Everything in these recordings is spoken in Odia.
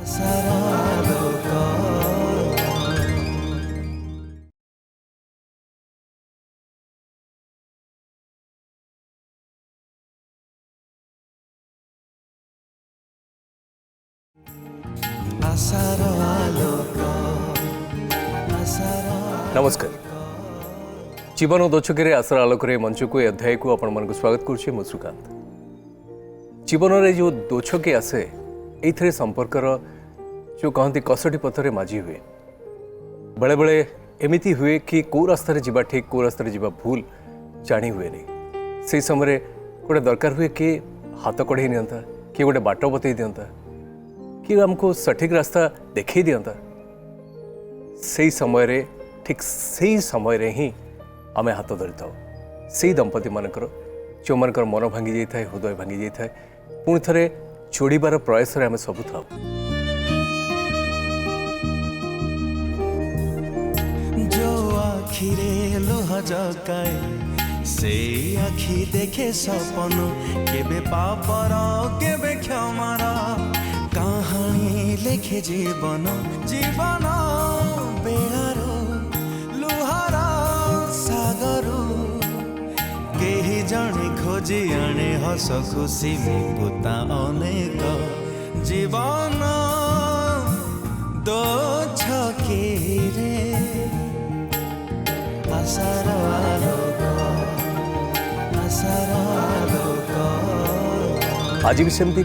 नमस्कार जीवन दोछके आशार आलोक मंच को अध्याय को आपण स्वागत करुच्चे मु श्रीकांत। जीवन में जो दोछके आसे ये संपर्कर जो कहती कसटी पथरे माझी हुए बेले बेले एमती हुए कि कौ रास्तार जीवा ठीक कौ रास्तार जीवा भूल जानी हुए नहीं। से समय गोटे दरकार हुए कि हाथ कढ़े नियंता कि गोटे बाट बतई दिंता कि आमको सठिक रास्ता देखी दिंता। से समय ठीक से समय ही आमे हाथ धरी था से दंपति मानकर जो मानकर मन भांगी जाए हृदय भांगी जाए पुणी थे जोड़बार प्रयास आम सब था। जो आखिरे लोह जगाए से आखि देखे सपन केबे पापर केबे क्षमार कहानी लेखे जीवन जीवन बेड़ार लुहार सागरू केही जणे खोजी आने हस खुशी मुकुता अनेक जीवन दो छके रे आशार आलोक आशार आलोक। आज भी सेमती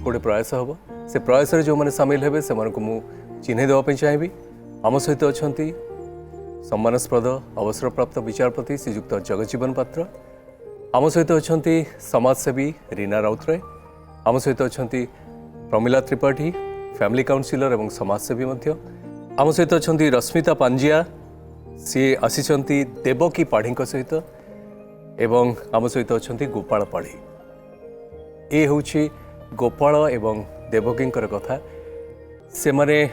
गोटे प्रयास हम से प्रयास जो मैंने सामिल हेबे से मानक मु चिन्ह देवाई चाहिए। आम सहित अच्छा सम्मानस्पद अवसरप्राप्त विचारपति श्रीजुक्त जगजीवन पात्र, आम सहित अच्छा समाजसेवी रीना राउतराय, आम सहित अच्छा प्रमिला त्रिपाठी फैमिली काउंसिलर एवं समाजसेवी मध्य, आम सहित अच्छा रश्मिता पांजिया सी आसी देवकी पाढ़ी सहित एवं आम सहित अच्छा गोपाल पाढ़ी। ये हूँ गोपाल एवं देवकी कथा से माने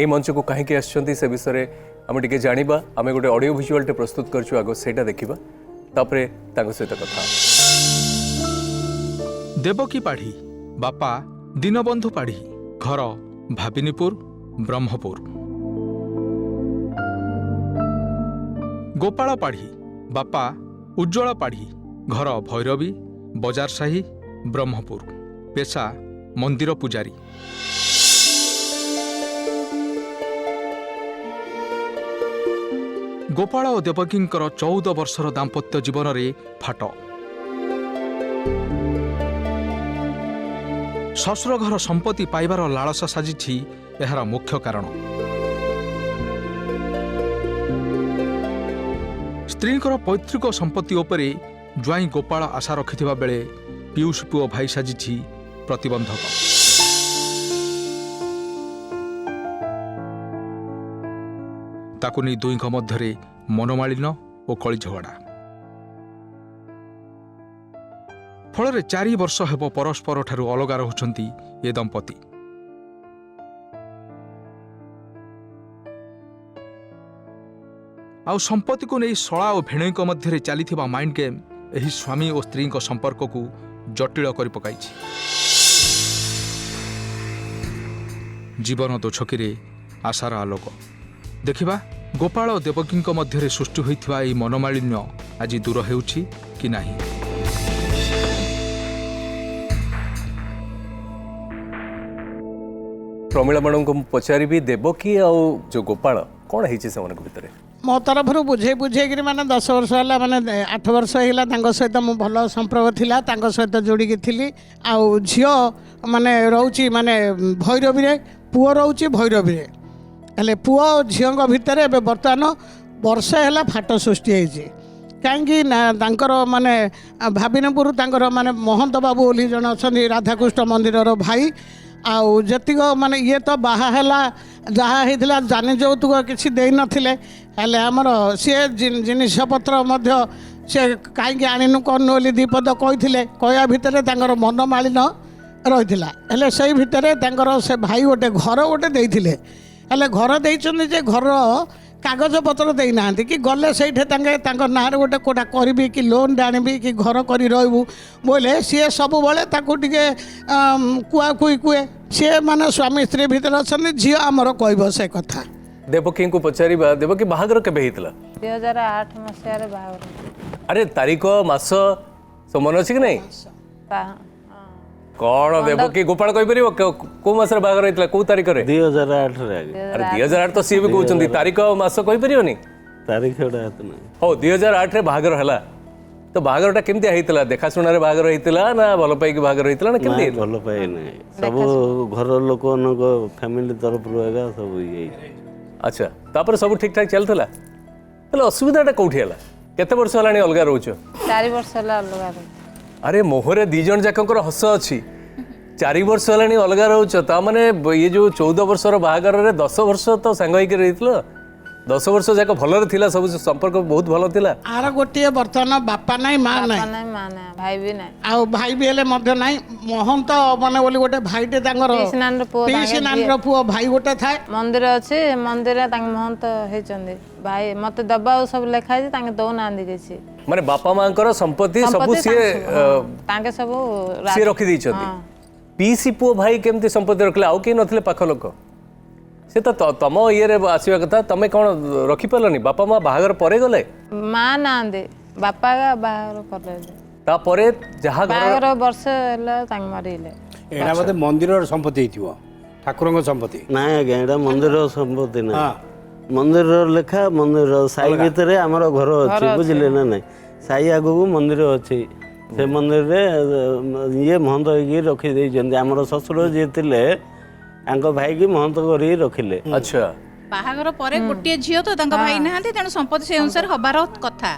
ए मंच को कहीं आसछंती से विषय आम टे जाना। आम गोटे ऑडियो विजुअल टे प्रस्तुत करछु आगो सेटा देखिबा तापरे तांको सहित कथा। देवकी पाढ़ी बापा दीनबंधु पाढ़ी घर भाबिनीपुर ब्रह्मपुर। गोपाल पाढ़ी बापा उज्ज्वल पाढ़ी घर भैरवी बजार साही ब्रह्मपुर। पेशा मंदिर पूजारी। गोपाल और देवकी 14 वर्षर दाम्पत्य जीवन रे फाट। शशुर घर संपत्ति पाइबार लालसा साजिछि एहार मुख्य कारण। स्त्रींकर पैतृक संपत्ति उपरे ज्वाई गोपाल आशा रखिथिबा बेले पीयूष पुओ भाई साजिछि प्रतिबंधक। ताकु नहीं दुईक मध्य मनोमालिन और कली झगड़ा फल 4 वर्ष हेब परस्पर ठारू अलगा रहुछंती ए दंपति। आउ संपत्ति को नहीं शला और भेणईक मध्य चली माइंड गेम एही स्वामी और स्त्री संपर्क को जटिल कर पकाइछि। जीवन दोछकी आशार आलोक देखिबा गोपाल और देवकी मध्य सृष्टि होइथिबा एही मनोमालिन्य आज दूर हेउछि कि नाही। प्रमिला मैडम को पचारि देवकी आ जो गोपाल कौन है भितर मो तरफ बुझे बुझे कि माने 10 वर्ष है माने 8 वर्ष है सहित मो भल संपर्क थिला सहित जोड़ी थी। आउ झील माने रोची माने भैरवी रे पुओ रोची भैरवी रे हेले पुओ झील भितर ए बर्तमान वर्षे है फाट सृष्टि होती कहीं माने भाबिनीपुर माने महंत बाबू ओली जन अच्छा राधाकृष्ण मंदिर भाई आउ जतिक माने ये तो बाहा जहाँ होता जानी जौतुक किसी दे नथिले हेले आमर सी जिनिस पत्र से कहीं आणनु कौन बोली दीपद कही कहया भितर मनमालिन रही है से भितर से भाई गोटे घर गोटे देते हेले घर देते घर କାଗଜପତ୍ର ଦେଇନାହାନ୍ତି କି ଗଲେ ସେଇଠି ତାଙ୍କ ନାଁରେ ଗୋଟେ କୋଉଟା କରିବି କି ଲୋନ୍ ଆଣିବି କି ଘର କରି ରହିବୁ ବୋଇଲେ ସିଏ ସବୁବେଳେ ତାକୁ ଟିକେ କୁଆକୁଇ କୁହେ ସିଏ ମାନେ ସ୍ୱାମୀ ସ୍ତ୍ରୀ ଭିତରେ ଅଛନ୍ତି ଝିଅ ଆମର କହିବ ସେ କଥା। ଦେବକୀଙ୍କୁ ପଚାରିବା ଦେବକୀ ବାହାଘର କେବେ ହେଇଥିଲା? 2008 ମସିହାରେ ବାହାଘର। ଆରେ ତାରିଖ ମାସ ସବୁ ମନେ ଅଛି କି ନାଇଁ? କଣ ଦେବକୀ ଗୋପାଳ କହିପାରିବ କୋଉ ମାସରେ ବାହାଘର ହେଇଥିଲା କୋଉ ତାରିଖରେ? 2008 ରେ ଆରେ 2008 ତ ସିଏ ବି କହୁଛନ୍ତି ତାରିଖ ମାସ କହିପାରିବନି? ତାରିଖଟା ଏତେ ନାହିଁ। ହଉ 2008 ରେ ବାହାଘର ହେଲା ତ ବାହାଘରଟା କେମିତି ହେଇଥିଲା? ଦେଖାଶୁଣାରେ ବାହାଘର ହେଇଥିଲା ନା ଭଲ ପାଇକି ବାହାଘର ହେଇଥିଲା ନା କେମିତି ହେଇଥିଲା? ଭଲ ପାଇ ନାହିଁ ସବୁ ଘର ଲୋକମାନଙ୍କ ଫ୍ୟାମିଲି ତରଫରୁ ଏକା ସବୁ ଇଏ ଆଚ୍ଛା ତାପରେ ସବୁ ଠିକ୍ ଠାକ୍ ଚାଲିଥିଲା ତାହେଲେ ଅସୁବିଧାଟା କୋଉଠି ହେଲା? କେତେ ବର୍ଷ ହେଲାଣି ଅଲଗା ରହୁଛ? 4 ବର୍ଷ ହେଲା ଅଲଗା ରହୁଛୁ। ଆରେ ମୁହଁରେ 2 ଜଣ ଯାକଙ୍କର ହସ ଅଛି 4 ବର୍ଷ ହେଲାଣି ଅଲଗା ରହୁଛ ତା ମାନେ ଇଏ ଯୋଉ 14 ବର୍ଷର ବାହାଘରରେ 10 ବର୍ଷ ତ ସାଙ୍ଗ ହେଇକି ରହିଥିଲ 10 ବର୍ଷ ଯାକ ଭଲରେ ଥିଲା ସବୁ ସମ୍ପର୍କ ବହୁତ ଭଲ ଥିଲା। ଆର ଗୋଟିଏ ବର୍ତ୍ତମାନ ବାପା ନାହିଁ ମା ନାହିଁ ବାପା ନାହିଁ ମା ନାହିଁ ଭାଇ ବି ନାହିଁ ଆଉ ଭାଇ ବି ହେଲେ ମଧ୍ୟ ନାହିଁ ମହନ୍ତ ମାନେ ବୋଲି ଗୋଟେ ଭାଇଟେ ତାଙ୍କର ପିଇସି ନାନୀର ପୁଅ ପିଇସି ନାନୀର ପୁଅ ଭାଇ ଗୋଟେ ଥାଏ ମନ୍ଦିର ଅଛି ମନ୍ଦିରରେ ତାଙ୍କ ମହନ୍ତ ହେଇଛନ୍ତି ଭାଇ ମତେ ଦବାକୁ ସବୁ ଲେଖା ହେଇଛି ତାଙ୍କେ ଦଉନାହାନ୍ତି କିଛି ମାନେ ବାପା ମାଙ୍କର ସମ୍ପତ୍ତି ସବୁ ସିଏ ତାଙ୍କେ ସବୁ ସିଏ ରଖି ଦେଇଛନ୍ତି। ପିଇସି ପୁଅ ଭାଇ କେମିତି ସମ୍ପତ୍ତି ରଖିଲେ ଆଉ କେହି ନଥିଲେ ପାଖ ଲୋକ? ସେ ତ ତମ ଇଏରେ ଆସିବା କଥା ତମେ କ'ଣ ରଖିପାରିଲନି? ବାପା ମା ବାହାଘର ପରେ ଗଲେ? ମା ନାହାନ୍ତି ବାପା ବାହାଘର କଲେ ତାପରେ ଯାହା ବାହାଘର ବର୍ଷ ହେଲା ତାଙ୍କେ ମରିଗଲେ। ଏଇଟା ବୋଧେ ମନ୍ଦିରର ସମ୍ପତ୍ତି ହେଇଥିବ ଠାକୁରଙ୍କ ସମ୍ପତ୍ତି ନାଇଁ ଆଜ୍ଞା ଏଇଟା ମନ୍ଦିର ସମ୍ପତ୍ତି ନାହିଁ ମନ୍ଦିରର ଲେଖା ମନ୍ଦିର ସାହି ଭିତରେ ଆମର ଘର ଅଛି ବୁଝିଲେ ନା ନାଇଁ ସାହି ଆଗକୁ ମନ୍ଦିର ଅଛି ସେ ମନ୍ଦିରରେ ଇଏ ମହନ୍ତ ହେଇକି ରଖିଦେଇଛନ୍ତି ଆମର ଶ୍ୱଶୁର ଯିଏ ଥିଲେ ତାଙ୍କ ଭାଇକି ମହନ୍ତ କରିକି ରଖିଲେ। ଆଚ୍ଛା ବାହାଘର ପରେ ଗୋଟିଏ ଝିଅ ତ ତାଙ୍କ ଭାଇ ନାହାନ୍ତି ତେଣୁ ସମ୍ପତ୍ତି ସେ ଅନୁସାରେ ହବାର କଥା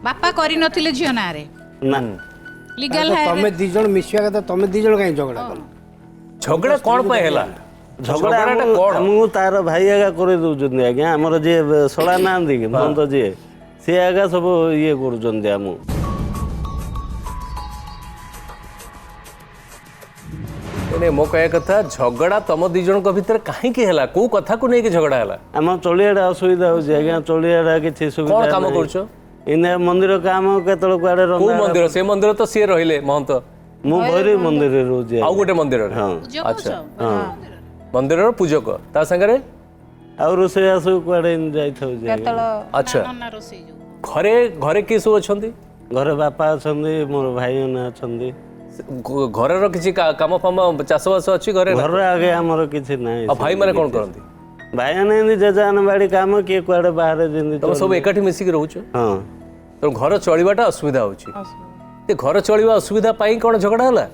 ବାପା କରିନଥିଲେ ଝିଅ ନାଁରେ ନା ଲିଗାଲ ତମେ 2 ଜଣ ମିଶିବା କଥା ତମେ 2 ଜଣ କାହିଁ ଝଗଡ଼ା କଲ? ଝଗଡ଼ା କ'ଣ ପାଇଁ ହେଲା? ଝଗଡ଼ାଟା ଆମକୁ ତାର ଭାଇ ଆଗା କରି ଦଉଛନ୍ତି ଆଜ୍ଞା ଆମର ଯିଏ ଶଳା ନାହାନ୍ତି କି ମହନ୍ତ ଯିଏ ସିଏ ଆଗା ସବୁ ଇଏ କରୁଛନ୍ତି ଆମକୁ। ମୋ କହିବା କଥା ଝଗଡ଼ା ତମ 2 ଜଣଙ୍କ ଭିତରେ କାହିଁକି ହେଲା? କୋଉ କଥାକୁ ନେଇକି ଝଗଡ଼ା ହେଲା? ଆମ ଚଳିଆଟା ଅସୁବିଧା ହଉଛି ଆଜ୍ଞା ଚଳିଆଟା କିଛି ସୁବିଧା କ'ଣ କାମ କରୁଛ? ଏଇନା ମନ୍ଦିର କାମ କେତେବେଳେ କୁଆଡେ କୋଉ ମନ୍ଦିର? ସେ ମନ୍ଦିର ତ ସିଏ ରହିଲେ ମହନ୍ତ। ମୁଁ ଭୈରବୀ ମନ୍ଦିରରେ ରହୁଛି ଆଉ ଗୋଟେ ମନ୍ଦିରରେ? ହଁ ଆଚ୍ଛା ମନ୍ଦିରର ପୂଜକ ତା ସାଙ୍ଗରେ ଆଉ ରୋଷେଇବାସ କୁଆଡେ ଯାଇଥାଉଛି ଆଚ୍ଛା ଘରେ ଘରେ କିଏ ସବୁ ଅଛନ୍ତି? ଘରେ ବାପା ଅଛନ୍ତି ମୋର ଭାଇମାନେ ଅଛନ୍ତି। ଘରର କିଛି କାମ ଫାମ ଚାଷବାସ ଅଛି ଘରେ? ଘରେ ଆଗେ ଆମର କିଛି ନାହିଁ। ଆଉ ଭାଇମାନେ କ'ଣ କରନ୍ତି? ଭାଇମାନେ ଏମିତି ଯେଜାନ ବାଡ଼ି କାମ କିଏ କୁଆଡେ ବାହାରେ ଯେମିତି ତମେ ସବୁ ଏକାଠି ମିଶିକି ରହୁଛ? ହଁ ତେଣୁ ଘର ଚଳିବାଟା ଅସୁବିଧା ହଉଛି ଏ ଘର ଚଳିବା ଅସୁବିଧା ପାଇଁ କ'ଣ ଝଗଡ଼ା ହେଲା?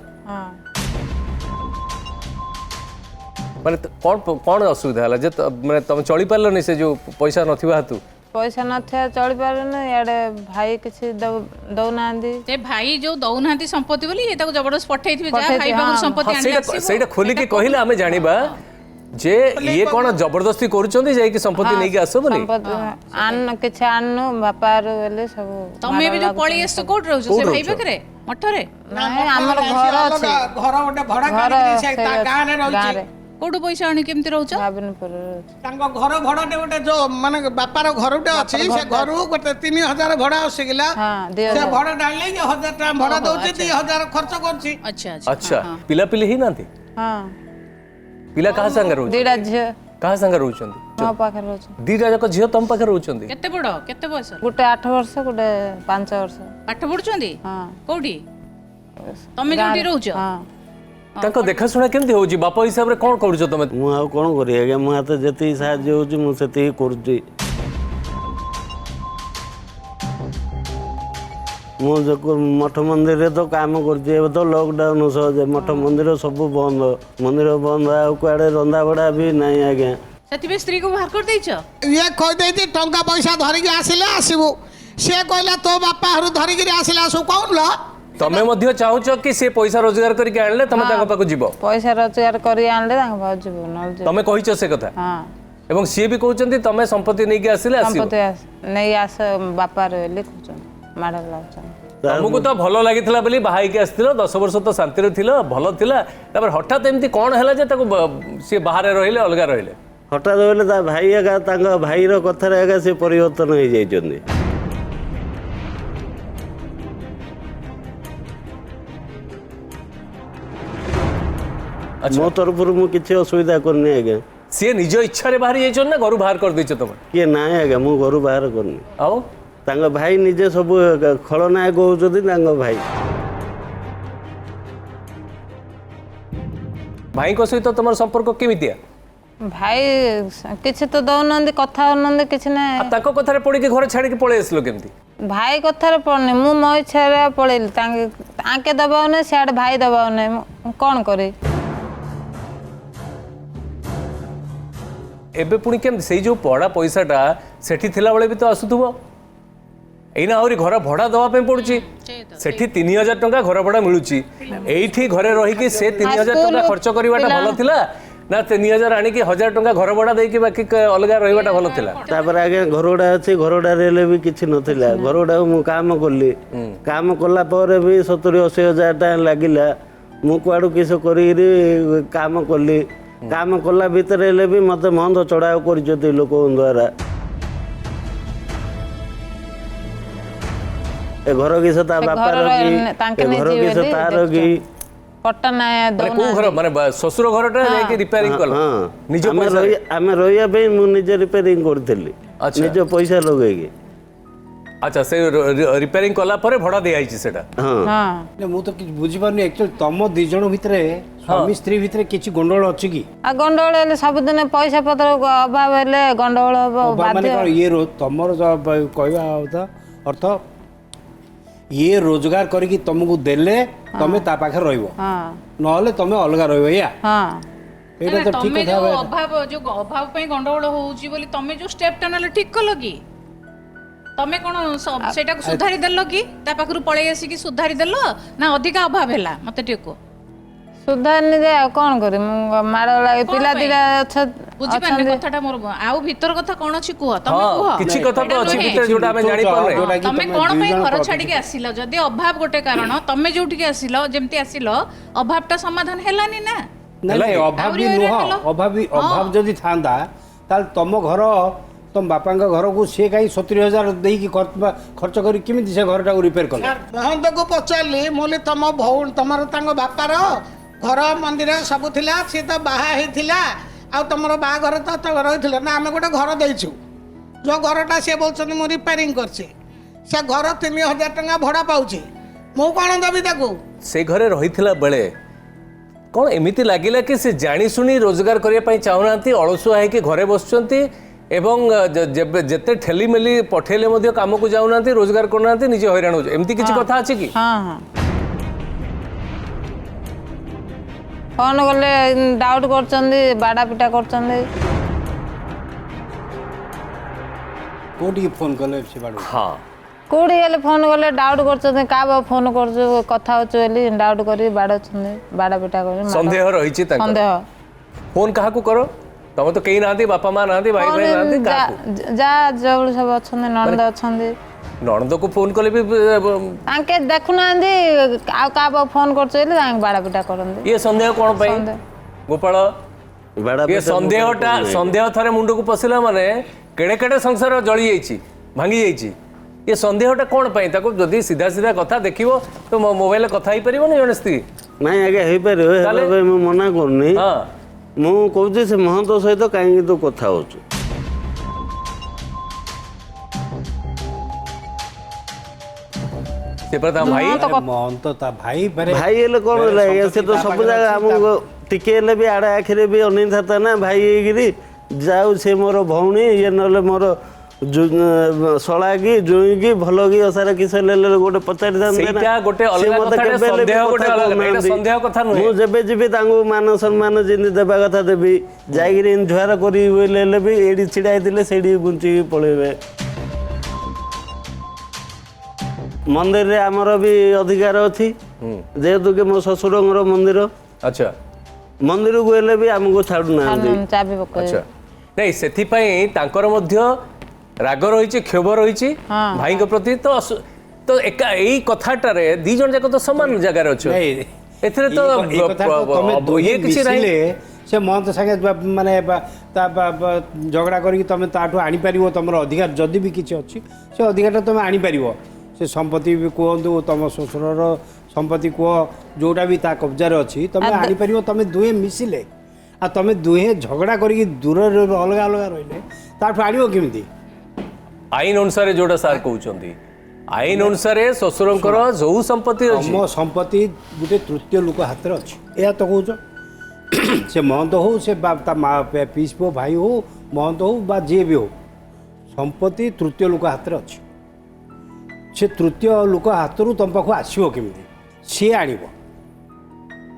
ମାନେ କ'ଣ ଅସୁବିଧା ହେଲା ଯେ ମାନେ ତମେ ଚଳିପାରିଲନି ସେ ଯୋଉ ପଇସା ନଥିବା ହେତୁ? ପଇସା ନଥିବା ଚଳିପାରୁନି ଇଆଡେ ଭାଇ କିଛି ଦଉନାହାନ୍ତି ସେ ଭାଇ ଯୋଉ ଦଉନାହାନ୍ତି ସମ୍ପତ୍ତି ବୋଲି ତାକୁ ଜବରଦସ୍ତ ପଠେଇଥିବେ ଯା ଭାଇ ପାଖରୁ ସମ୍ପତ୍ତି ଆଣି ଆସିବ ସେଇଟା ଖୋଲିକି କହିଲେ ଆମେ ଜାଣିବା ଯେ ଇଏ କ'ଣ ଜବରଦସ୍ତି କରୁଛନ୍ତି ଯାଇକି ସମ୍ପତ୍ତି ନେଇକି ଆସ ବୋଲି? କିଛି ଆଣନୁ ବାପାରୁ ବୋଲି ସବୁ ତମେ ଏବେ ଯୋଉ ପଳେଇ ଆସିଛ କୋଉଠି ରହୁଛ? ସେ ଭାଇ ପାଖରେ ମଠରେ? ନାଇଁ ଆମର ଘର ଅଛି ଘର ଗୋଟେ ଭଡା କରିକି ସେ ତା ଗାଁରେ ରହୁଛି। କୋଉଠୁ ପଇସା ଆଣି କେମିତି ରହୁଛ? ତାଙ୍କ ଘର ଭଡାଟେ ଗୋଟେ ଯୋଉ ମାନେ ବାପାର ଘରଟେ ଅଛି ସେ ଘରୁ ଗୋଟେ 3000 ଭଡା ଆସିଗଲା ସେ ଭଡା ଢାଳିଲେ 1000 ଟଙ୍କା ଭଡା ଦଉଛି 2000 ଖର୍ଚ୍ଚ କରୁଛି। ଆଚ୍ଛା ଆଚ୍ଛା ପିଲାପିଲି ହେଇନାହାନ୍ତି? ପିଲା କାହା ସାଙ୍ଗରେ ରହୁଛନ୍ତି? 2ଟା ଝିଅ କାହା ସାଙ୍ଗରେ ରହୁଛନ୍ତି? ମୋ ପାଖରେ ରହୁଛନ୍ତି। 2ଟା ଯାକ ଝିଅ ତମ ପାଖରେ ରହୁଛନ୍ତି? କେତେ ବଡ କେତେ ବୟସ? ଗୋଟେ 8 ବର୍ଷ ଗୋଟେ 5 ବର୍ଷ। ପାଠ ପଢୁଛନ୍ତି? କୋଉଠି ତମେ ଯୋଉଠି ରହୁଛ? ତାଙ୍କ ଦେଖାଶୁଣା କେମିତି ହଉଛି? ବାପ ହିସାବରେ କ'ଣ କରୁଛ ତମେ? ମୁଁ ଆଉ କ'ଣ କରିବି ଆଜ୍ଞା ମୋ ହାତ ଯେତିକି ସାହାଯ୍ୟ ହଉଛି ମୁଁ ସେତିକି କରୁଛି। ମୁଁ ମଠ ମନ୍ଦିରରେ ତ କାମ କରୁଛି ଏବେ ତ ଲକଡାଉନ ସହଜ ମଠ ମନ୍ଦିର ସବୁ ବନ୍ଦ ମନ୍ଦିର ବନ୍ଦ ଆଉ କୁଆଡ଼େ ରନ୍ଧା ବଢ଼ା ବି ନାହିଁ ଆଜ୍ଞା। ସେଥିପାଇଁ ସ୍ତ୍ରୀକୁ ବାହାର କରିଦେଇଛ? ଇଏ କହିଦେଇଛି ଟଙ୍କା ପଇସା ଧରିକି ଆସିଲେ ଆସିବୁ ସିଏ କହିଲା ତୋ ବାପା ଘରୁ ଧରିକିରି ଆସିଲେ ଆସୁ କହୁନ ତମେ ମଧ୍ୟ ଚାହୁଁଛ କି ସେ ପଇସା ରୋଜଗାର କରିକି ଆଣିଲେ ତମେ ତାଙ୍କ ପାଖକୁ ଯିବ? ପଇସା ରୋଜଗାର କରି ଆଣିଲେ ତାଙ୍କ ପାଖକୁ ଯିବୁ ନହେଲେ ତମେ କହିଛ ସେ କଥା ଏବଂ ସିଏ ବି କହୁଛନ୍ତି ତମେ ସମ୍ପତ୍ତି ନେଇକି ଆସିଲେ ଆସିବ ନେଇ ଆସ ବାପା ବୋଲି କହୁଛନ୍ତି ମାଡ଼ ଲାଗୁଛନ୍ତି। ତମକୁ ତ ଭଲ ଲାଗିଥିଲା ବୋଲି ବାହା ହେଇକି ଆସିଥିଲ 10 ବର୍ଷ ତ ଶାନ୍ତିରେ ଥିଲ ଭଲ ଥିଲା ତାପରେ ହଠାତ୍ ଏମିତି କ'ଣ ହେଲା ଯେ ତାକୁ ସିଏ ବାହାରେ ରହିଲେ ଅଲଗା ରହିଲେ? ହଠାତ୍ ବୋଇଲେ ତା ଭାଇ ଏକା ତାଙ୍କ ଭାଇର କଥାରେ ଏକା ସେ ପରିବର୍ତ୍ତନ ହେଇଯାଇଛନ୍ତି। ମୋ ତରଫରୁ ମୁଁ କିଛି ଅସୁବିଧା କରିନି ଆଜ୍ଞା। ସିଏ ନିଜ ଇଚ୍ଛାରେ ବାହାରି ଯାଇଛନ୍ତି ନା ଘରୁ ବାହାର କରିଦେଇଛ ତମେ? କିଏ ନାହିଁ ଆଜ୍ଞା, ମୁଁ ଘରୁ ବାହାର କରିନି। ଆଉ ତାଙ୍କ ଭାଇ ନିଜେ ସବୁ ଖଳନାୟକ ହଉଛନ୍ତି ତାଙ୍କ ଭାଇ। ଭାଇଙ୍କ ସହିତ ତମର ସମ୍ପର୍କ କେମିତିଆ? ଭାଇ କିଛି ତ ଦଉନାହାନ୍ତି, କଥା ହଉନାହାନ୍ତି, କିଛି ନାହିଁ। ଆଉ ତାଙ୍କ କଥାରେ ପଡ଼ିକି ଘର ଛାଡ଼ିକି ପଳେଇ ଆସିଲ କେମିତି? ଭାଇ କଥାରେ ପଡ଼ୁନି, ମୁଁ ମୋ ଇଚ୍ଛାରେ ପଳେଇଲି। ତାଙ୍କେ ଦବାଉ ନାହିଁ, ସିଆଡ଼େ ଭାଇ ଦବାଉ ନାହିଁ, ମୁଁ କ'ଣ କରିବି? ଏବେ ପୁଣି କେମିତି ସେଇ ଯୋଉ ପଢ଼ା ପଇସାଟା ସେଠି ଥିଲାବେଳେ ବି ତ ଆସୁଥିବ? ଏଇନା ଆହୁରି ଘର ଭଡ଼ା ଦେବା ପାଇଁ ପଡୁଛି। ସେଠି 3000 ଟଙ୍କା ଘର ଭଡ଼ା ମିଳୁଛି, ଏଇଠି ଘରେ ରହିକି ସେ 3000 ଟଙ୍କା ଖର୍ଚ୍ଚ କରିବାଟା ଭଲ ଥିଲା ନା 3000 ଆଣିକି 1000 ଟଙ୍କା ଘର ଭଡ଼ା ଦେଇକି ବାକି ଅଲଗା ରହିବାଟା ଭଲ ଥିଲା? ତାପରେ ଆଜ୍ଞା ଘରଗୁଡ଼ା ଅଛି, ଘରଗୁଡ଼ାରେ ହେଲେ ବି କିଛି ନଥିଲା। ଘରଗୁଡ଼ାକୁ ମୁଁ କାମ କଲି, କାମ କଲା ପରେ ବି 70-80 ହଜାର ଟଙ୍କା ଲାଗିଲା। ମୁଁ କୁଆଡ଼ୁ କିସ କରିକିରି କାମ କଲି। କାମ କଲା ଭିତରେ ହେଲେ ବି ମୋତେ ମନ୍ଦ ଚଢ଼ାଉ କରିଛନ୍ତି ଲୋକଙ୍କ ଦ୍ୱାରା। ଏ ଘର କିସ ତା ବାପାର କି, ଏ ଘର କିସ ତାର କି? ପଟ୍ଟା ନାହିଁ ମାନେ କୋଉ ଘର, ମାନେ ଶ୍ୱଶୁର ଘରଟା ଯାଇକି ରିପେୟାରିଂ କଲ ନିଜ ପଇସାରେ? ଆମେ ରହିବା ପାଇଁ ମୁଁ ନିଜେ ରିପେୟାରିଂ କରିଥିଲି, ନିଜ ପଇସା ଲଗେଇକି। ଆଚ୍ଛା, ସେ ରିପେୟାରିଂ କଲା ପରେ ଭଡ଼ା ଦିଆଯାଇଛି ସେଟା? ନା, ମୁଁ ତ କିଛି ବୁଝିପାରୁନି ଆକ୍ଚୁଆଲି ତମ ଦି ଜଣ ଭିତରେ ସ୍ୱାମୀ ସ୍ତ୍ରୀ ଭିତରେ କିଛି ଗଣ୍ଡଗୋଳ ଅଛି କି? ଆଉ ଗଣ୍ଡଗୋଳ ହେଲେ ସବୁଦିନ ପଇସା ପତ୍ର ଅଭାବ ହେଲେ ଗଣ୍ଡଗୋଳ ହବ, ମାନେ ବାଧ୍ୟ। କ'ଣ ଇଏ ତମର କହିବା ଅର୍ଥ ଇଏ ରୋଜଗାର କରିକି ତମକୁ ଦେଲେ ତମେ ତା ପାଖରେ ରହିବ, ନହେଲେ ତମେ ଅଲଗା ରହିବ। ଏଇଆ ଏଇଟା ତ ଠିକ ତମେ କଥା। ଯୋଉ ଅଭାବ ପାଇଁ ଗଣ୍ଡଗୋଳ ହଉଛି ବୋଲି ତମେ ଯୋଉ ଷ୍ଟେପଟା ନେଲେ ଠିକ କଲ କି? ତମେ କ'ଣ ସେଇଟାକୁ ସୁଧାରି ଦେଲ କି? ତା ପାଖରୁ ପଳେଇ ଆସିକି ସୁଧାରି ଦେଲ ନା ଅଧିକା ଅଭାବ ହେଲା? ମତେ ଟିକେ କୁହ। ସୁଧାରନି ଯେ ଆଉ କ'ଣ କରିବି, ମୁଁ ମାଡ଼ ଲାଗି ପିଲା ଦିଟା ବୁଝିପାରିଲେ କଥାଟା ମୋର। ଆଉ ଭିତର କଥା କ'ଣ ଅଛି କୁହ, ତମେ କୁହ। କିଛି କଥା ତ ଅଛି ଭିତରେ ଯୋଉଟା ଆମେ ଜାଣି ପାରୁନେ। ତମେ କ'ଣ ପାଇଁ ଘର ଛାଡିକି ଆସିଲ? ଯଦି ଅଭାବ ଗୋଟେ କାରଣ, ତମେ ଯୋଉଠିକି ଆସିଲ ଯେମିତି ଆସିଲ, ଅଭାବଟା ସମାଧାନ ହେଲାନି ନା? ନାଇଁ, ଅଭାବ ବି ନୁହଁ। ଅଭାବ ଯଦି ଥାନ୍ତା ତାହେଲେ ତମ ଘର, ତମ ବାପାଙ୍କ ଘରକୁ ସିଏ କାହିଁ 70,000 ଦେଇକି ଖର୍ଚ୍ଚ କରି କେମିତି ସେ ଘରଟାକୁ ରିପେୟାର କଲେ? ମହନ୍ତକୁ ପଚାରିଲି, ମୁଁ କହିଲି ତମ ଭଉଣୀ, ତମର ତାଙ୍କ ବାପାର ଘର ମନ୍ଦିର ସବୁ ଥିଲା, ସିଏ ତ ବାହା ହେଇଥିଲା, ଆଉ ତମର ବାହାଘର ତ ରହିଥିଲା ନା? ଆମେ ଗୋଟେ ଘର ଦେଇଛୁ, ଯେଉଁ ଘରଟା ସିଏ କହୁଛନ୍ତି ମୁଁ ରିପେୟାରିଂ କରିଛି, ସେ ଘର 3000 ଟଙ୍କା ଭଡ଼ା ପାଉଛି, ମୁଁ କ'ଣ ଦେବି ତାକୁ? ସେ ଘରେ ରହିଥିଲା ବେଳେ କ'ଣ ଏମିତି ଲାଗିଲା କି ସେ ଜାଣିଶୁଣି ରୋଜଗାର କରିବା ପାଇଁ ଚାହୁଁନାହାନ୍ତି, ଅଳସୁଆ ହେଇକି ଘରେ ବସୁଛନ୍ତି ଏବଂ ଯେତେ ଠେଲିମେଲି ପଠେଇଲେ ମଧ୍ୟ କାମକୁ ଯାଉନାହାନ୍ତି, ରୋଜଗାର କରୁନାହାନ୍ତି, ନିଜେ ହଇରାଣ ହଉଛି, ଏମିତି କିଛି କଥା ଅଛି କି? ଫୋନ୍ କଲେ ଡାଉଟ୍ କରୁଛନ୍ତି, ବାଡ଼ା ପିଟା କରୁଛନ୍ତି। କୋଉଠିକି ଫୋନ୍ କଲେ ସେ ବାଡ଼ୁ? କୋଉଠି ହେଲେ ଫୋନ୍ କଲେ ଡାଉଟ୍ କରୁଛନ୍ତି, କାହା ଫୋନ୍ କରୁଛୁ କଥା ହଉଛୁ ବୋଲି ଡାଉଟ୍ କରି ବାଡ଼ଉଛନ୍ତି, ବାଡ଼ା ପିଟା କରୁଛନ୍ତି। ସନ୍ଦେହ ରହିଛି ତାଙ୍କର? ସନ୍ଦେହ। ଫୋନ୍ କାହାକୁ କର? ତମେ ତ କେହି ନାହାନ୍ତି, ବାପା ମା ନାହାନ୍ତି, ଭାଇ ଭାଇ ନାହାନ୍ତି, ଯାହା ଯୋଉ ସବୁ ଅଛନ୍ତି, ନଣନ୍ଦ ଅଛନ୍ତି। ନଣନ୍ଦକୁ ଫୋନ୍ କଲେ ବି ତାଙ୍କେ ଦେଖୁନାହାନ୍ତି, ଆଉ କାହା ଫୋନ୍ କରୁଛୁ ବୋଲି ତାଙ୍କେ ବାଡ଼ା ପିଟା କରନ୍ତି। ଇଏ ସନ୍ଦେହ କ'ଣ ପାଇଁ ଗୋପାଳ? ଇଏ ସନ୍ଦେହ ଥରେ ମୁଣ୍ଡକୁ ପଶିଲା ମାନେ କେଡ଼େ କେଡ଼େ ସଂସାର ଜଳି ଯାଇଛି, ଭାଙ୍ଗି ଯାଇଛି। ଏ ସନ୍ଦେହଟା କ'ଣ ପାଇଁ? ତାକୁ ଯଦି ସିଧା ସିଧା କଥା ଦେଖିବ ତ ମୋବାଇଲରେ କଥା ହେଇପାରିବନି ଜଣେ ସ୍ତ୍ରୀ? ନାଇଁ ଆଜ୍ଞା, ହେଇପାରିବ, ମୁଁ ମନା କରୁନି। ମୁଁ କହୁଛି ସେ ମହନ୍ତ ସହିତ କାହିଁକି ତୁ କଥା ହଉଛୁ? ମହନ୍ତ ତା ଭାଇ ହେଲେ କ'ଣ ହେଲା ଆଜ୍ଞା? ସେ ତ ସବୁ ଜାଗା ଆମକୁ ଟିକେ ହେଲେ ବି ଆଡ଼େ ଆଖିରେ ବି ଅନେଇଥାନ୍ତା ନା ଭାଇ ହେଇକିରି। ଯାଉ ସେ ମୋର ଭଉଣୀ, ଇଏ ନହେଲେ ମୋର ଶଳା କି ଜୁଇଁ କି ଭଲ କି ଅସାରା କିସ ହେଲେ ଗୋଟେ ପଚାରିଥାନ୍ତେ। ମୁଁ ଯେବେ ଯିବି ତାଙ୍କୁ ମାନ ସମ୍ମାନ ଯେମିତି ଦେବା କଥା ଦେବି, ଯାଇକିରି ଝୁଆର କରିବି ବୋଇଲେ ହେଲେ ବି ଏଇଠି ଛିଡ଼ା ହେଇଥିଲେ ସେଇଠି ବୁଞ୍ଚିକି ପଳେଇବେ। ମନ୍ଦିରରେ ଆମର ବି ଅଧିକାର ଅଛି, ଯେହେତୁ କି ମୋ ଶ୍ୱଶୁରଙ୍କର ମନ୍ଦିର। ଆଚ୍ଛା, ମନ୍ଦିରକୁ ହେଲେ ବି ଆମକୁ ଛାଡୁନାହାନ୍ତି। ନାଇଁ, ସେଥିପାଇଁ ତାଙ୍କର ମଧ୍ୟ ରାଗ ରହିଛି, କ୍ଷୋଭ ରହିଛି ଭାଇଙ୍କ ପ୍ରତି। ତ ଏକା ଏଇ କଥାଟାରେ ଦି ଜଣ ଯାକ ତ ସମାନ ଜାଗାରେ ଅଛ, ଏଥିରେ ତ ଇଏ କିଛି ନାହିଁ। ସେ ମହନ୍ତ ସାଙ୍ଗେ ମାନେ ଝଗଡ଼ା କରିକି ତୁମେ ତାଠୁ ଆଣିପାରିବ ତୁମର ଅଧିକାର ଯଦି ବି କିଛି ଅଛି ସେ ଅଧିକାରଟା ତୁମେ ଆଣିପାରିବ ସେ ସମ୍ପତ୍ତି ବି କୁହନ୍ତୁ ତୁମ ଶ୍ୱଶୁରର ସମ୍ପତ୍ତି କୁହ ଯେଉଁଟା ବି ତା କବ୍ଜାରେ ଅଛି ତୁମେ ଆଣିପାରିବ ତୁମେ ଦୁହେଁ ମିଶିଲେ ଆଉ ତୁମେ ଦୁହେଁ ଝଗଡ଼ା କରିକି ଦୂରରେ ଅଲଗା ଅଲଗା ରହିଲେ ତାଠୁ ଆଣିବ କେମିତି ଆଇନ ଅନୁସାରେ ଯୋଉଟା ସାର୍ କହୁଛନ୍ତି ଆଇନ ଅନୁସାରେ ଶ୍ୱଶୁରଙ୍କର ଯୋଉ ସମ୍ପତ୍ତି ଅଛି ତମ ସମ୍ପତ୍ତି ଗୋଟେ ତୃତୀୟ ଲୋକ ହାତରେ ଅଛି ଏହା ତ କହୁଛ ସେ ମହନ୍ତ ହଉ ସେ ତା ମା ପିସ୍ ପୁଅ ଭାଇ ହଉ ମହନ୍ତ ହଉ ବା ଯିଏ ବି ହଉ ସମ୍ପତ୍ତି ତୃତୀୟ ଲୋକ ହାତରେ ଅଛି ସେ ତୃତୀୟ ଲୋକ ହାତରୁ ତମ ପାଖକୁ ଆସିବ କେମିତି ସିଏ ଆଣିବ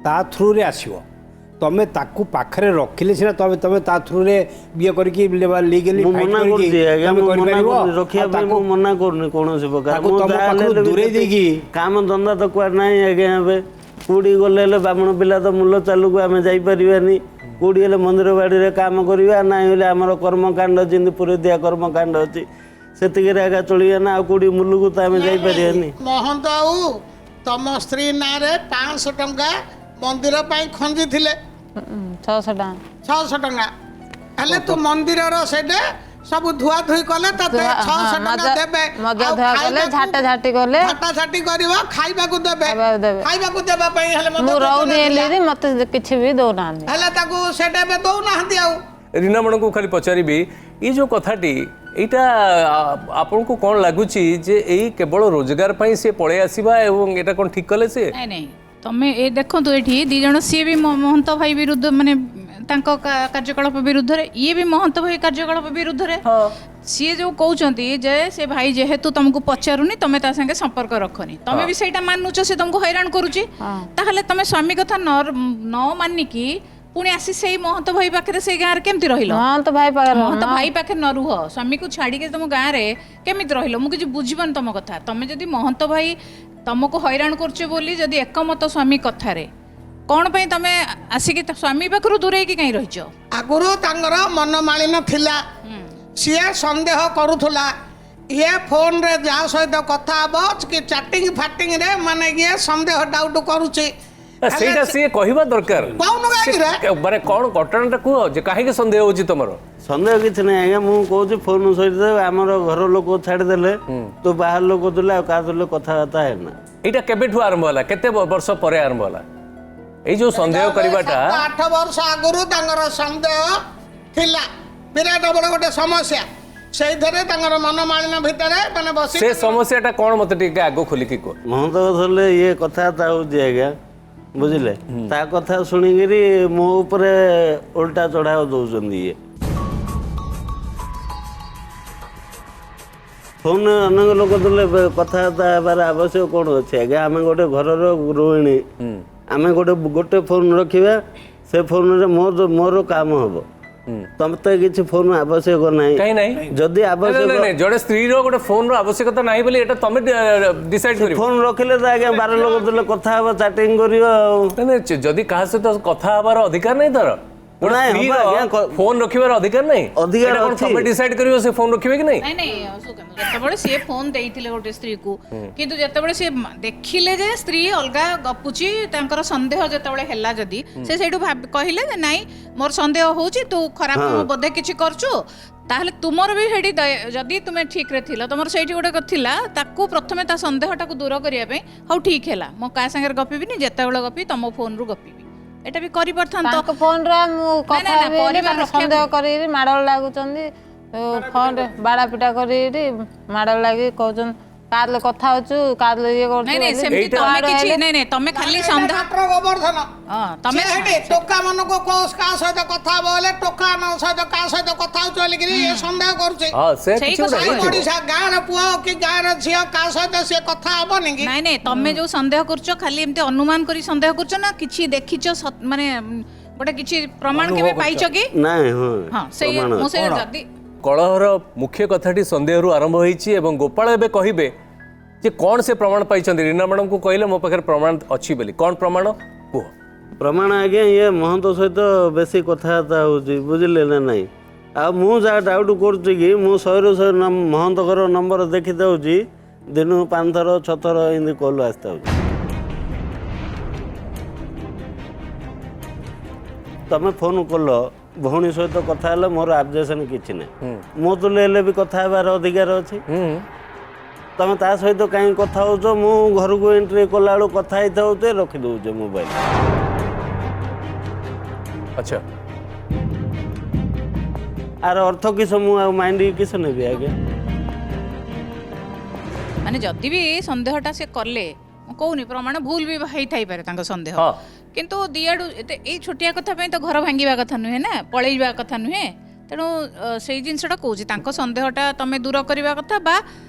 ତା ଥ୍ରୁରେ ଆସିବ ତମେ ତାକୁ ପାଖରେ ରଖିଲେ ସିନା ତମେ ତମେ ତା ଥ୍ରୁରେ ବିଏ କରିକି ଲିଗାଲି ମନା କରୁନି କୌଣସି ପ୍ରକାର ଦୂରେଇ ଦେଇକି କାମ ଧନ୍ଦା ତ କୁଆଡ଼େ ନାହିଁ ଆଜ୍ଞା ଏବେ କୋଉଠି ଗଲେ ହେଲେ ବ୍ରାହ୍ମଣ ପିଲା ତ ମୂଲ ଚାଲୁକୁ ଆମେ ଯାଇପାରିବାନି କୋଉଠି ହେଲେ ମନ୍ଦିର ବାଡ଼ିରେ କାମ କରିବା ନାହିଁ ହେଲେ ଆମର କର୍ମକାଣ୍ଡ ଯେମିତି ପୁରୀ ଦିଆ କର୍ମକାଣ୍ଡ ଅଛି ସେତିକିରେ ଆଜ୍ଞା ଚଳିବା ନା ଆଉ କୋଉଠି ମୂଲକୁ ତ ଆମେ ଯାଇପାରିବାନି ମହନ୍ତ ଆଉ ତମ ସ୍ତ୍ରୀ ନାଁରେ 500 ଟଙ୍କା ମନ୍ଦିର ପାଇଁ ଖଞ୍ଜିଥିଲେ 600 ଟଙ୍କା ହେଲେ ତୁ ମନ୍ଦିରର ସେଇଟା ସବୁ ଧୁଆ ଧୁଇ କଲେ ତତେ 600 ଟଙ୍କା ଦେବେ ମଜା ଧୁଆ କଲେ ଝାଟା ଝାଟି କଲେ ଝାଟାଝାଟି କରିବ ଖାଇବାକୁ ଦେବେ ଖାଇବାକୁ ଦେବା ପାଇଁ ହେଲେ ମୁଁ ରହୁନି ହେଲେ ମତେ କିଛି ବି ଦଉନାହାନ୍ତି ହେଲେ ତାକୁ ସେଇଟା ଏବେ ଦଉନାହାନ୍ତି ଆଉ ରୀନା ମ୍ୟାଡ଼ାମକୁ ଖାଲି ପଚାରିବି ଏଇ ଯୋଉ କଥାଟି এইটা ଆପଣଙ୍କୁ କ'ଣ ଲାଗୁଛି ଯେ ଏଇ କେବଳ ରୋଜଗାର ପାଇଁ ସେ ପଳେଇ ଆସିବା ଏବଂ ଏଇଟା କ'ଣ ଠିକ୍ କଲେ ସେ ନାଇଁ ନାଇଁ ତମେ ଏ ଦେଖନ୍ତୁ ଏଠି ଦି ଜଣ ସିଏ ବି ମହନ୍ତ ଭାଇ ବିରୁଦ୍ଧ ମାନେ ତାଙ୍କ କାର୍ଯ୍ୟକଳାପ ବିରୁଦ୍ଧରେ ଇଏ ବି ମହନ୍ତ ଭାଇ କାର୍ଯ୍ୟକଳାପ ବିରୁଦ୍ଧରେ ସିଏ ଯୋଉ କହୁଛନ୍ତି ଯେ ସେ ଭାଇ ଯେହେତୁ ତମକୁ ପଚାରୁନି ତମେ ତା ସାଙ୍ଗେ ସମ୍ପର୍କ ରଖନି ତମେ ବି ସେଇଟା ମାନୁଛ ସେ ତମକୁ ହଇରାଣ କରୁଛି ତାହେଲେ ତମେ ସ୍ୱାମୀ କଥା ନ ମାନିକି ପୁଣି ଆସି ସେଇ ମହନ୍ତ ଭାଇ ପାଖରେ ସେଇ ଗାଁରେ କେମିତି ରହିଲ ମହନ୍ତ ଭାଇ ପାଖରେ ନ ରୁହ ସ୍ୱାମୀକୁ ଛାଡ଼ିକି ତମ ଗାଁରେ କେମିତି ରହିଲ ମୁଁ କିଛି ବୁଝିପାରୁନି ତମ କଥା ତମେ ଯଦି ମହନ୍ତ ଭାଇ ତମକୁ ହଇରାଣ କରୁଛ ବୋଲି ଯଦି ଏକମତ ସ୍ୱାମୀ କଥାରେ କ'ଣ ପାଇଁ ତମେ ଆସିକି ସ୍ୱାମୀ ପାଖରୁ ଦୂରେଇକି କାହିଁ ରହିଛ ଆଗରୁ ତାଙ୍କର ମନମାଳିନ ଥିଲା ସିଏ ସନ୍ଦେହ କରୁଥିଲା ଇଏ ଫୋନରେ ଯାହା ସହିତ କଥା ହବ କି ଚାଟିଂ ଫାଟିଂରେ ମାନେ ଇଏ ସନ୍ଦେହ ଡାଉଟ୍ କରୁଛି ସେଇଟା ସିଏ କହିବା ଦରକାର ମାନେ କ'ଣ ଘଟଣାଟା କୁହ ଯେ କାହିଁକି ସନ୍ଦେହ ହଉଛି ତମର ସନ୍ଦେହ କିଛି ନାହିଁ ଆଜ୍ଞା ମୁଁ କହୁଛି ଫୋନ ସହିତ ଆମର ଘର ଲୋକ ଛାଡ଼ିଦେଲେ ତୁ ବାହାର ଲୋକ ଥିଲେ ଆଉ କାହା ଥିଲେ କଥାବାର୍ତ୍ତା ହେନା ଏଇଟା କେବେଠୁ ଆରମ୍ଭ ହେଲା କେତେ ବର୍ଷ ପରେ ଆରମ୍ଭ ହେଲା ଏଇ ଯୋଉ ସନ୍ଦେହ କରିବାଟା 8 ବର୍ଷ ଆଗରୁ ତାଙ୍କର ସନ୍ଦେହ ଥିଲା ବିରାଟ ବଡ଼ ଗୋଟେ ସମସ୍ୟା ସେଇଥିରେ ତାଙ୍କର ମନମାଳିନ ଭିତରେ ମାନେ ବସି ସେ ସମସ୍ୟାଟା କ'ଣ ମତେ ଟିକେ ଆଗ ଖୋଲିକି କୁହ ମହନ୍ତ ଧରିଲେ ଇଏ କଥାବାର୍ତ୍ତା ହଉଛି ଆଜ୍ଞା ବୁଝିଲେ ତା କଥା ଶୁଣିକିରି ମୋ ଉପରେ ଓଲଟା ଚଢ଼ାଉ ଦଉଛନ୍ତି ଇଏ ଫୋନ୍ ଅନେକ ଲୋକ ଥିଲେ କଥାବାର୍ତ୍ତା ହେବାର ଆବଶ୍ୟକ କ'ଣ ଅଛି ଆଜ୍ଞା ଆମେ ଗୋଟେ ଘରର ଗୃହିଣୀ ଆମେ ଗୋଟେ ଫୋନ୍ ରଖିବା ସେ ଫୋନ୍ରେ ମୋର କାମ ହବ ତମେ କିଛି ଫୋନ୍ ଆବଶ୍ୟକ ନାହିଁ ଯଦି ଆବଶ୍ୟକ ଜଣେ ସ୍ତ୍ରୀର ଗୋଟେ ଫୋନ୍ର ଆବଶ୍ୟକତା ନାହିଁ ବୋଲି ଏଟା ତମେ ଡିସାଇଡ୍ କରିବ ଫୋନ୍ ରଖିଲେ ତ ଆଜ୍ଞା 12 ଲୋକ ଥିଲେ କଥା ହବ ଚାଟିଂ କରିବ ଆଉ ଯଦି କାହା ସହିତ କଥା ହବାର ଅଧିକାର ନାହିଁ ତାର ଫୋନ୍ ରଖିବାର ଅଧିକାର ନାହିଁ ଅଧିକାର ତମେ ଡିସାଇଡ୍ କରିବ ସେ ଫୋନ୍ ରଖିବେ କି ନାହିଁ ଯେତେବେଳେ ସିଏ ଫୋନ୍ ଦେଇଥିଲେ ଗୋଟେ ସ୍ତ୍ରୀକୁ କିନ୍ତୁ ଯେତେବେଳେ ସିଏ ଦେଖିଲେ ଯେ ସ୍ତ୍ରୀ ଅଲଗା ଗପୁଛି ତାଙ୍କର ସନ୍ଦେହ ଯେତେବେଳେ ହେଲା ଯଦି ସେ ସେଇଠୁ କହିଲେ ଯେ ନାଇଁ ମୋର ସନ୍ଦେହ ହଉଛି ତୁ ଖରାପ ବୋଧେ କିଛି କରୁଛୁ ତାହେଲେ ତୁମର ବି ସେଇଠି ଯଦି ତୁମେ ଠିକ୍ରେ ଥିଲ ତୁମର ସେଇଠି ଗୋଟେ ଥିଲା ତାକୁ ପ୍ରଥମେ ତା ସନ୍ଦେହଟାକୁ ଦୂର କରିବା ପାଇଁ ହଉ ଠିକ୍ ହେଲା ମୁଁ କାହା ସାଙ୍ଗରେ ଗପିବିନି ଯେତେବେଳେ ଗପିବି ତମ ଫୋନ୍ରୁ ଗପିବି এটা ବି କରିପାରିଥାନ୍ତ ତାଙ୍କ ଫୋନରେ ମୁଁ କଥା ହେବି ସନ୍ଦେହ କରିକି ମାଡ଼ ଲାଗୁଛନ୍ତି ଫୋନରେ ବାଡ଼ା ପିଟା କରିକି ମାଡ଼ ଲାଗି କହୁଛନ୍ତି କାହାଲେ କଥା ହଉଛୁ କାହାଲେ ଇଏ କରୁଛୁ ନାଇଁ ନାଇଁ ସେମିତି ତମେ କିଛି ନାଇଁ ନାଇଁ ତମେ ଖାଲି ସନ୍ଦେହ ଗୋବର୍ଦ୍ଧନ ତମେ ଟୋକା ମାନଙ୍କୁ କାହା ସହିତ କଥା ହବ ହେଲେ ଟୋକା ସହିତ କାହା ସହିତ କଥା ହଉଛୁ ବୋଲିକିରି ଇଏ ସନ୍ଦେହ କରୁଛି ଓଡ଼ିଶା ଗାଁର ପୁଅ କି ଗାଁର ଝିଅ କାହା ସହିତ ସିଏ କଥା ହବନି କି ନାଇଁ ନାଇଁ ତମେ ଯୋଉ ସନ୍ଦେହ କରୁଛ ଖାଲି ଏମିତି ଅନୁମାନ କରି ସନ୍ଦେହ କରୁଛ ନା କିଛି ଦେଖିଛ ମାନେ ଗୋଟେ କିଛି ପ୍ରମାଣ କେବେ ପାଇଛ କି ନାଇଁ ହଁ ସେଇ ମୁଁ ସେ ଯଦି କଳହର ମୁଖ୍ୟ କଥାଟି ସନ୍ଦେହରୁ ଆରମ୍ଭ ହୋଇଛି ଏବଂ ଗୋପାଳ ଏବେ କହିବେ ଯେ କ'ଣ ସେ ପ୍ରମାଣ ପାଇଛନ୍ତି ରୀନା ମ୍ୟାଡ଼ାମକୁ କହିଲେ ମୋ ପାଖରେ ପ୍ରମାଣ ଅଛି ବୋଲି କ'ଣ ପ୍ରମାଣ କୁହ ପ୍ରମାଣ ଆଜ୍ଞା ଇଏ ମହନ୍ତ ସହିତ ବେଶୀ କଥାବାର୍ତ୍ତା ହେଉଛି ବୁଝିଲେ ନା ନାହିଁ ଆଉ ମୁଁ ଯାହା ଡାଉଟ୍ କରୁଛି କି ମୁଁ 100 ମହନ୍ତଙ୍କର ନମ୍ବର ଦେଖିଦେଉଛି ଦିନକୁ 5 ଥର 6 ଥର ଏମିତି କଲ୍ ଆସିଥାଉଛି ତ ତମେ ଫୋନ୍ କଲ ଭଉଣୀ ସହିତ କଥା ହେଲେ ମୋର ଆବଜେକ୍ସନ୍ କିଛି ନାହିଁ ମୋ ତୁଲେ ହେଲେ ବି କଥା ହେବାର ଅଧିକାର ଅଛି ତମେ ତା ସହିତ କାହିଁକି କଥା ହେଉଛ ମୁଁ ଘରକୁ ଏଣ୍ଟ୍ରି କଲାବେଳକୁ କଥା ହେଇଥାଉଛେ ରଖିଦେଉଛେ ମୋବାଇଲ ଆଚ୍ଛା ଆର ଅର୍ଥ କିସ ମୁଁ ଆଉ ମାଇଣ୍ଡ କିସ ନେବି ଆଜ୍ଞା ମାନେ ଯଦି ବି ସନ୍ଦେହଟା ସେ କଲେ ମୁଁ କହୁନି ପ୍ରମାଣ ଭୁଲ ବି ହେଇଥାଇପାରେ ତାଙ୍କ ସନ୍ଦେହ ହଁ। କିନ୍ତୁ ଦିଆଡୁ ଏଇ ଛୋଟିଆ କଥା ପାଇଁ ତ ଘର ଭାଙ୍ଗିବା କଥା ନୁହେଁ ନା ପଳେଇବା କଥା ନୁହେଁ ତେଣୁ ସେଇ ଜିନିଷଟା କହୁଛି ତାଙ୍କ ସନ୍ଦେହଟା ତମେ ଦୂର କରିବା କଥା ବା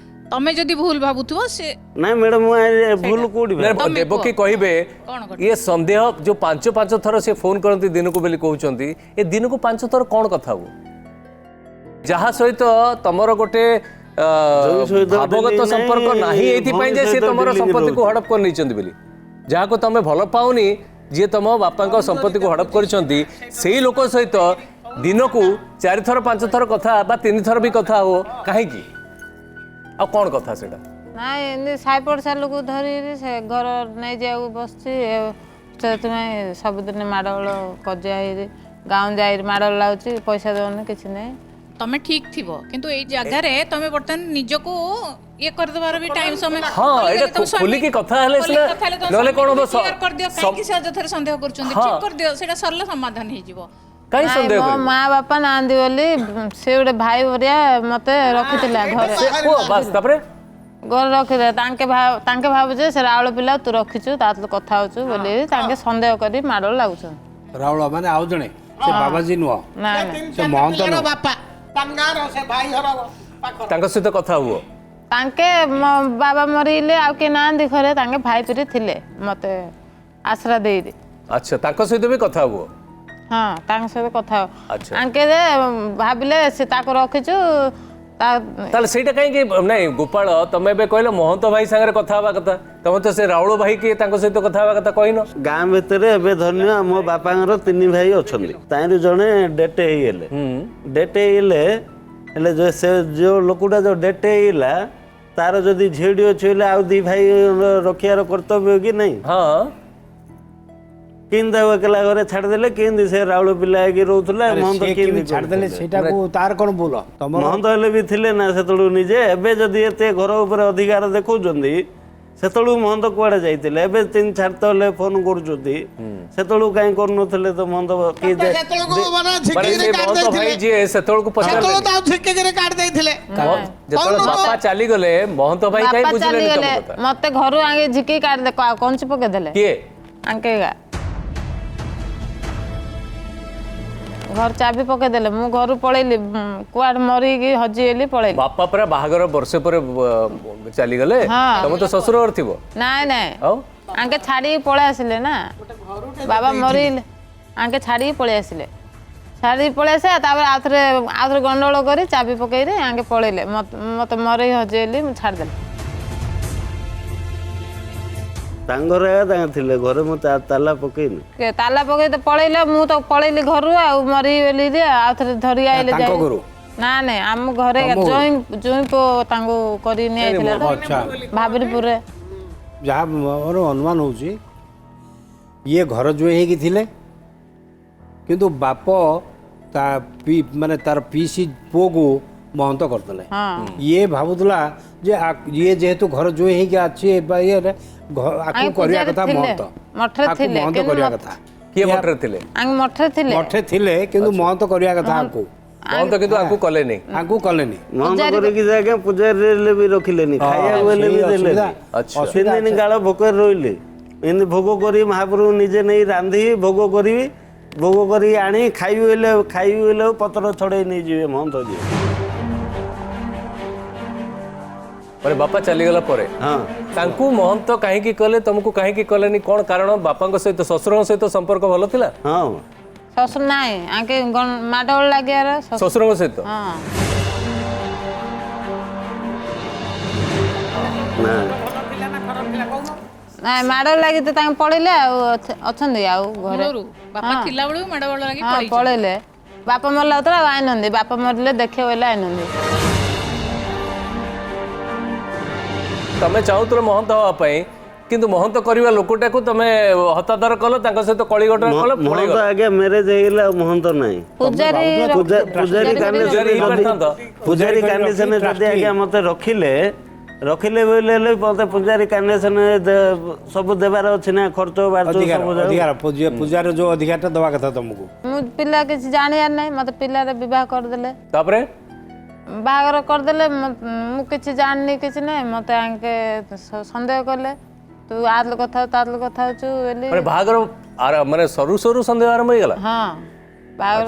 ତମେ ଯଦି ଭୁଲ ଭାବୁଥିବ ସେ ନାଇଁ ମ୍ୟାଡ଼ାମ ମୁଁ ଭୁଲ କୋଉଠି ଦେବକୀ କହିବେ କଣ କରୁଛ? ଇଏ ସନ୍ଦେହ ଯୋଉ 5 ଥର ସେ ଫୋନ କରନ୍ତି ଦିନକୁ ବୋଲି କହୁଛନ୍ତି ଏ ଦିନକୁ 5 ଥର କଣ କଥା ହବ ଯାହା ସହିତ ତମର ଗୋଟେ ଭାବଗତ ସମ୍ପର୍କ ନାହିଁ ଏଇଥିପାଇଁ ଯେ ସେ ତମର ସମ୍ପତ୍ତିକୁ ହଡପ କରି ନେଇଛନ୍ତି ବୋଲି ଯାହାକୁ ତମେ ଭଲ ପାଉନି ଯିଏ ତମ ବାପାଙ୍କ ସମ୍ପତ୍ତିକୁ ହଡପ କରିଛନ୍ତି ସେଇ ଲୋକ ସହିତ ଦିନକୁ 4 ଥର 5 ଥର କଥା ବା 3 ଥର ବି କଥା ହବ କାହିଁକି ଆଉ କଣ କଥା ସେଟା ନାଇଁ ଏମିତି ସାଇ ପଡ଼ିଶା ଲୋକ ଧରିକି ସେ ଘର ନେଇଯିବାକୁ ବସିଛି ସେଥିପାଇଁ ସବୁଦିନ ମାଡ଼ଗୋଳ କଜିଆ ହେଇକି ଗାଁ ଯାଇ ମାଡ଼ଗୋଳ ଲାଗୁଛି ପଇସା ଦେଉନି କିଛି ନାହିଁ ତମେ ଠିକ ଥିବ କିନ୍ତୁ ଏଇ ଜାଗାରେ ତମେ ବର୍ତ୍ତମାନ ନିଜକୁ ଇଏ କରିଦେବାର ବି ଟାଇମ ସମୟ ହଁ ଏଇଟା ଖୋଲିକି କଥା ହେଲେ ସିନା ନହେଲେ କଣ ହବ କରିଦିଅ କାହିଁକି ସେ ଅଯଥାରେ ସନ୍ଦେହ କରୁଛନ୍ତି ଠିକ କରିଦିଅ ସେଇଟା ସରଳ ସମାଧାନ ହେଇଯିବ କାହିଁ ସନ୍ଦେହ ମୋ ମା ବାପା ନାହାନ୍ତି ବୋଲି ସେ ଗୋଟେ ଭାଇ ଭରିଆ ମତେ ରଖିଥିଲା ଘରେ ବାସ୍ ତାପରେ ଘରେ ରଖିଥିଲା ତାଙ୍କେ ଭାବୁଛେ ସେ ରାଉଳ ପିଲା ତୁ ରଖିଛୁ ତା ସହିତ କଥା ହଉଛୁ ବୋଲି ତାଙ୍କେ ସନ୍ଦେହ କରି ମାଡ଼ଗୋଳ ଲାଗୁଛନ୍ତି ରାଉଳ ମାନେ ଆଉ ଜଣେ ସେ ବାବାଜୀ ନୁହଁ ନାଇଁ ସେ ମହନ୍ତ ନୁହଁ ବାପା ତାଙ୍କ ଗାଁର ସେ ଭାଇ ଘର ପାଖ ତାଙ୍କ ସହିତ କଥା ହୁଅ ତାଙ୍କେ ମୋ ବାବା ମରିଲେ ଆଉ କିଏ ନାହାନ୍ତି ଘରେ ତାଙ୍କେ ଭାଇ ପିରି ଥିଲେ ମତେ ଆଶ୍ରା ଦେଇକି ଆଚ୍ଛା ତାଙ୍କ ସହିତ ବି କଥା ହୁଅ ହଁ ତାଙ୍କ ସହିତ କଥା ଆଚ୍ଛା। ତାଙ୍କେ ଯେ ଭାବିଲେ ସେ ତାକୁ ରଖିଛୁ ତାହେଲେ ସେଇଟା କାହିଁକି ନାଇଁ ଗୋପାଳ ତମେ ଏବେ କହିଲ ମହନ୍ତ ଭାଇ ସାଙ୍ଗରେ କଥା ହେବା କଥା ତମେ ତ ସେ ରାଉଳ ଭାଇ କିଏ ତାଙ୍କ ସହିତ କଥା ହେବା କଥା କହିନ ଗାଁ ଭିତରେ ଏବେ ଧନ୍ୟ ମୋ ବାପାଙ୍କର 3 ଭାଇ ଅଛନ୍ତି ତାହିଁରୁ ଜଣେ ଡେଟ୍ ହେଇଗଲେ ଡେଟ୍ ହେଇଗଲେ ହେଲେ ସେ ଯୋଉ ଲୋକଟା ଯୋଉ ଡେଟ୍ ହେଇଗଲା ତାର ଯଦି ଝିଅଟି ଅଛି ହେଲେ ଆଉ 2 ଭାଇ ରଖିବାର କର୍ତ୍ତବ୍ୟ କି ନାହିଁ ହଁ କେମିତି ତାକୁ ଏକଲା ଘରେ ଛାଡ଼ିଦେଲେ କେମିତି ସେ ରାଉଳ ପିଲା ହେଇକି ରହୁଥିଲା ମହନ୍ତ କେମିତି ଛାଡ଼ିଦେଲେ ସେଇଟାକୁ ତାର କଣ ଭୁଲ ତମର ମହନ୍ତ ହେଲେ ବି ଥିଲେ ନା ସେତେବେଳକୁ ନିଜେ ଏବେ ଯଦି ଏତେ ଘର ଉପରେ ଅଧିକାର ଦେଖଉଛନ୍ତି ସେତେବେଳକୁ ମହନ୍ତ କୁଆଡେ ଯାଇଥିଲେ ଏବେ 3-4 ହେଲେ ଫୋନ କରୁଛନ୍ତି ସେତେବେଳକୁ କାହିଁ କରୁନଥିଲେ ତ ମହନ୍ତ କିଏ ଯେତେବେଳେ ବାପା ଚାଲିଗଲେ ମହନ୍ତ ଭାଇ କାହିଁ ବୁଝିଲେନି ତମ କଥା ମତେ ଘରୁ ଆଗେ ଝିକି କାଢି କଞ୍ଚି ପକେଇଦେଲେ କିଏ ଆଙ୍କେ ଘର ଚାବି ପକେଇଦେଲେ ମୁଁ ଘରୁ ପଳେଇଲି କୁଆଡେ ମରିକି ହଜିଗଲି ପଳେଇଲି ବାପା ପରା ବାହାଘର ବର୍ଷେ ପରେ ଚାଲିଗଲେ ତମେ ତ ଶ୍ୱଶୁର ଘର ଥିବ ନାଇଁ ନାଇଁ ଆଙ୍କେ ଛାଡିକି ପଳେଇ ଆସିଲେ ନା ବାବା ମରିଲେ ଆଙ୍କେ ଛାଡିକି ପଳେଇ ଆସିଲେ ତାପରେ ଆଉଥରେ ଗଣ୍ଡଗୋଳ କରି ଚାବି ପକେଇଲେ ଆଙ୍କେ ପଳେଇଲେ ମତେ ମରେଇ ହଜିଗଲି ମୁଁ ଛାଡ଼ିଦେଲି ତାଙ୍କ ଘରେ ତାଙ୍କ ଥିଲେ ଘରେ ମୁଁ ତାଲା ପକେଇନି ତାଲା ପକେଇ ତ ପଳେଇଲେ ମୁଁ ତ ପଳେଇଲି ଘରୁ ଆଉ ମରିଗଲି ଆଉଥରେ ଧରି ଆଇଲେ ନା ନାଇଁ ଆମ ଘରେ ଜୁଇଁ ପୁଅ ତାଙ୍କୁ କରି ନିଆଯାଇଥିଲା ଭାବିରିପୁରରେ ଯାହା ମୋର ଅନୁମାନ ହଉଛି ଇଏ ଘର ଜୁଇ ହେଇକି ଥିଲେ କିନ୍ତୁ ବାପ ମାନେ ତାର ପିସି ପୁଅକୁ ମହନ୍ତ କରିଦେଲେ ଇଏ ଭାବୁଥିଲା ଯେ ଇଏ ଯେହେତୁ ଘର ଜୁଇ ହେଇକି ଅଛି ଇଏରେ ଆକୁ କରିବା କଥା ମହନ୍ତ ମହନ୍ତ କରିବା କଥା କିଏ ମଠରେ ଥିଲେ ମଠରେ ଥିଲେ କିନ୍ତୁ ମହନ୍ତ କରିବା କଥା ଆକୁ ମହନ୍ତ କିନ୍ତୁ ଆକୁ କଲେନି ମହନ୍ତ କରିକି ଆଜ୍ଞା ପୂଜାରୀ ବି ରଖିଲେନି ଖାଇବାକୁ ହେଲେ ବି ଦେଲେନି 3 ଦିନ କାଳ ଭୋକରେ ରହିଲେ ଏମିତି ଭୋଗ କରି ମହାପ୍ରଭୁ ନିଜେ ନେଇ ରାନ୍ଧି ଭୋଗ କରିବି ଭୋଗ କରି ଆଣି ଖାଇବି ହେଲେ ପତ୍ର ଛଡେଇ ନେଇଯିବେ ମହନ୍ତ ଯିଏ ବାପା ଚାଲିଗଲା ପରେ ତାଙ୍କୁ ମହନ୍ତ କାହିଁକି କଲେ ତମକୁ କାହିଁକି କଲେନି କଣ କାରଣ ବାପାଙ୍କ ସହିତ ଶ୍ୱଶୁରଙ୍କ ସହିତ ସମ୍ପର୍କ ଭଲ ଥିଲା ଶ୍ୱଶୁର ନାଇଁ ଆଙ୍କେ ମାଡ଼ଗୋଳ ଲାଗିବାର ଶ୍ୱଶୁରଙ୍କ ସହିତ ନାଇଁ ମାଡ଼ଗୋଳ ଲାଗି ତ ତାଙ୍କେ ପଳେଇଲେ ଆଉ ଅଛନ୍ତି ଆଉ ଘରେ ବାପା ଥିଲା ବେଳକୁ ମାଡ଼ଗୋଳ ଲାଗି ପଳେଇଲେ ବାପା ମରିଲା ଆଉ ଆଇନନ୍ତି ବାପା ମରିଲେ ଦେଖିବ ବୋଇଲେ ଆଇନନ୍ତି ତମେ ଚାହୁଁଥିଲ ମହନ୍ତ ହବା ପାଇଁ କିନ୍ତୁ ମହନ୍ତ କରିବା ଲୋକଟାକୁ ତମେ ହତାଦର କଲ ତାଙ୍କ ସହିତ କଳିଗଟର କଲ ମହନ୍ତ ଆଜ୍ଞା ମ୍ୟାରେଜ ହେଇଗଲା ଆଉ ମହନ୍ତ ନାହିଁ ପୂଜାରୀ ପୂଜାରୀ କଣ୍ଡିସନ ଯଦି ଆଜ୍ଞା ମତେ ରଖିଲେ ବୋଇଲେ ହେଲେ ମତେ ପୂଜାରୀ କଣ୍ଡିସନ ସବୁ ଦେବାର ଅଛି ନା ଖର୍ଚ୍ଚ ବାର୍ଚ୍ଚ ସବୁ ଅଧିକାର ପୂଜାର ଯୋଉ ଅଧିକାରଟା ଦବା କଥା ତମକୁ ମୁଁ ପିଲା କିଛି ଜାଣିବାର ନାହିଁ ମତେ ପିଲାରେ ବିବାହ କରିଦେଲେ ତାପରେ ବାହାଘର କରିଦେଲେ ମୁଁ କିଛି ଜାଣିନି କିଛି ନାହିଁ ମତେ ଆଙ୍କେ ସନ୍ଦେହ କଲେ ତୁ ଆଦଲ କଥା ହଉ ତାଦଲ କଥା ହଉଛୁ ବୋଲି ମାନେ ବାହାଘର ମାନେ ସରୁ ସରୁ ସନ୍ଦେହ ଆରମ୍ଭ ହେଇଗଲା ହଁ ବାହାଘର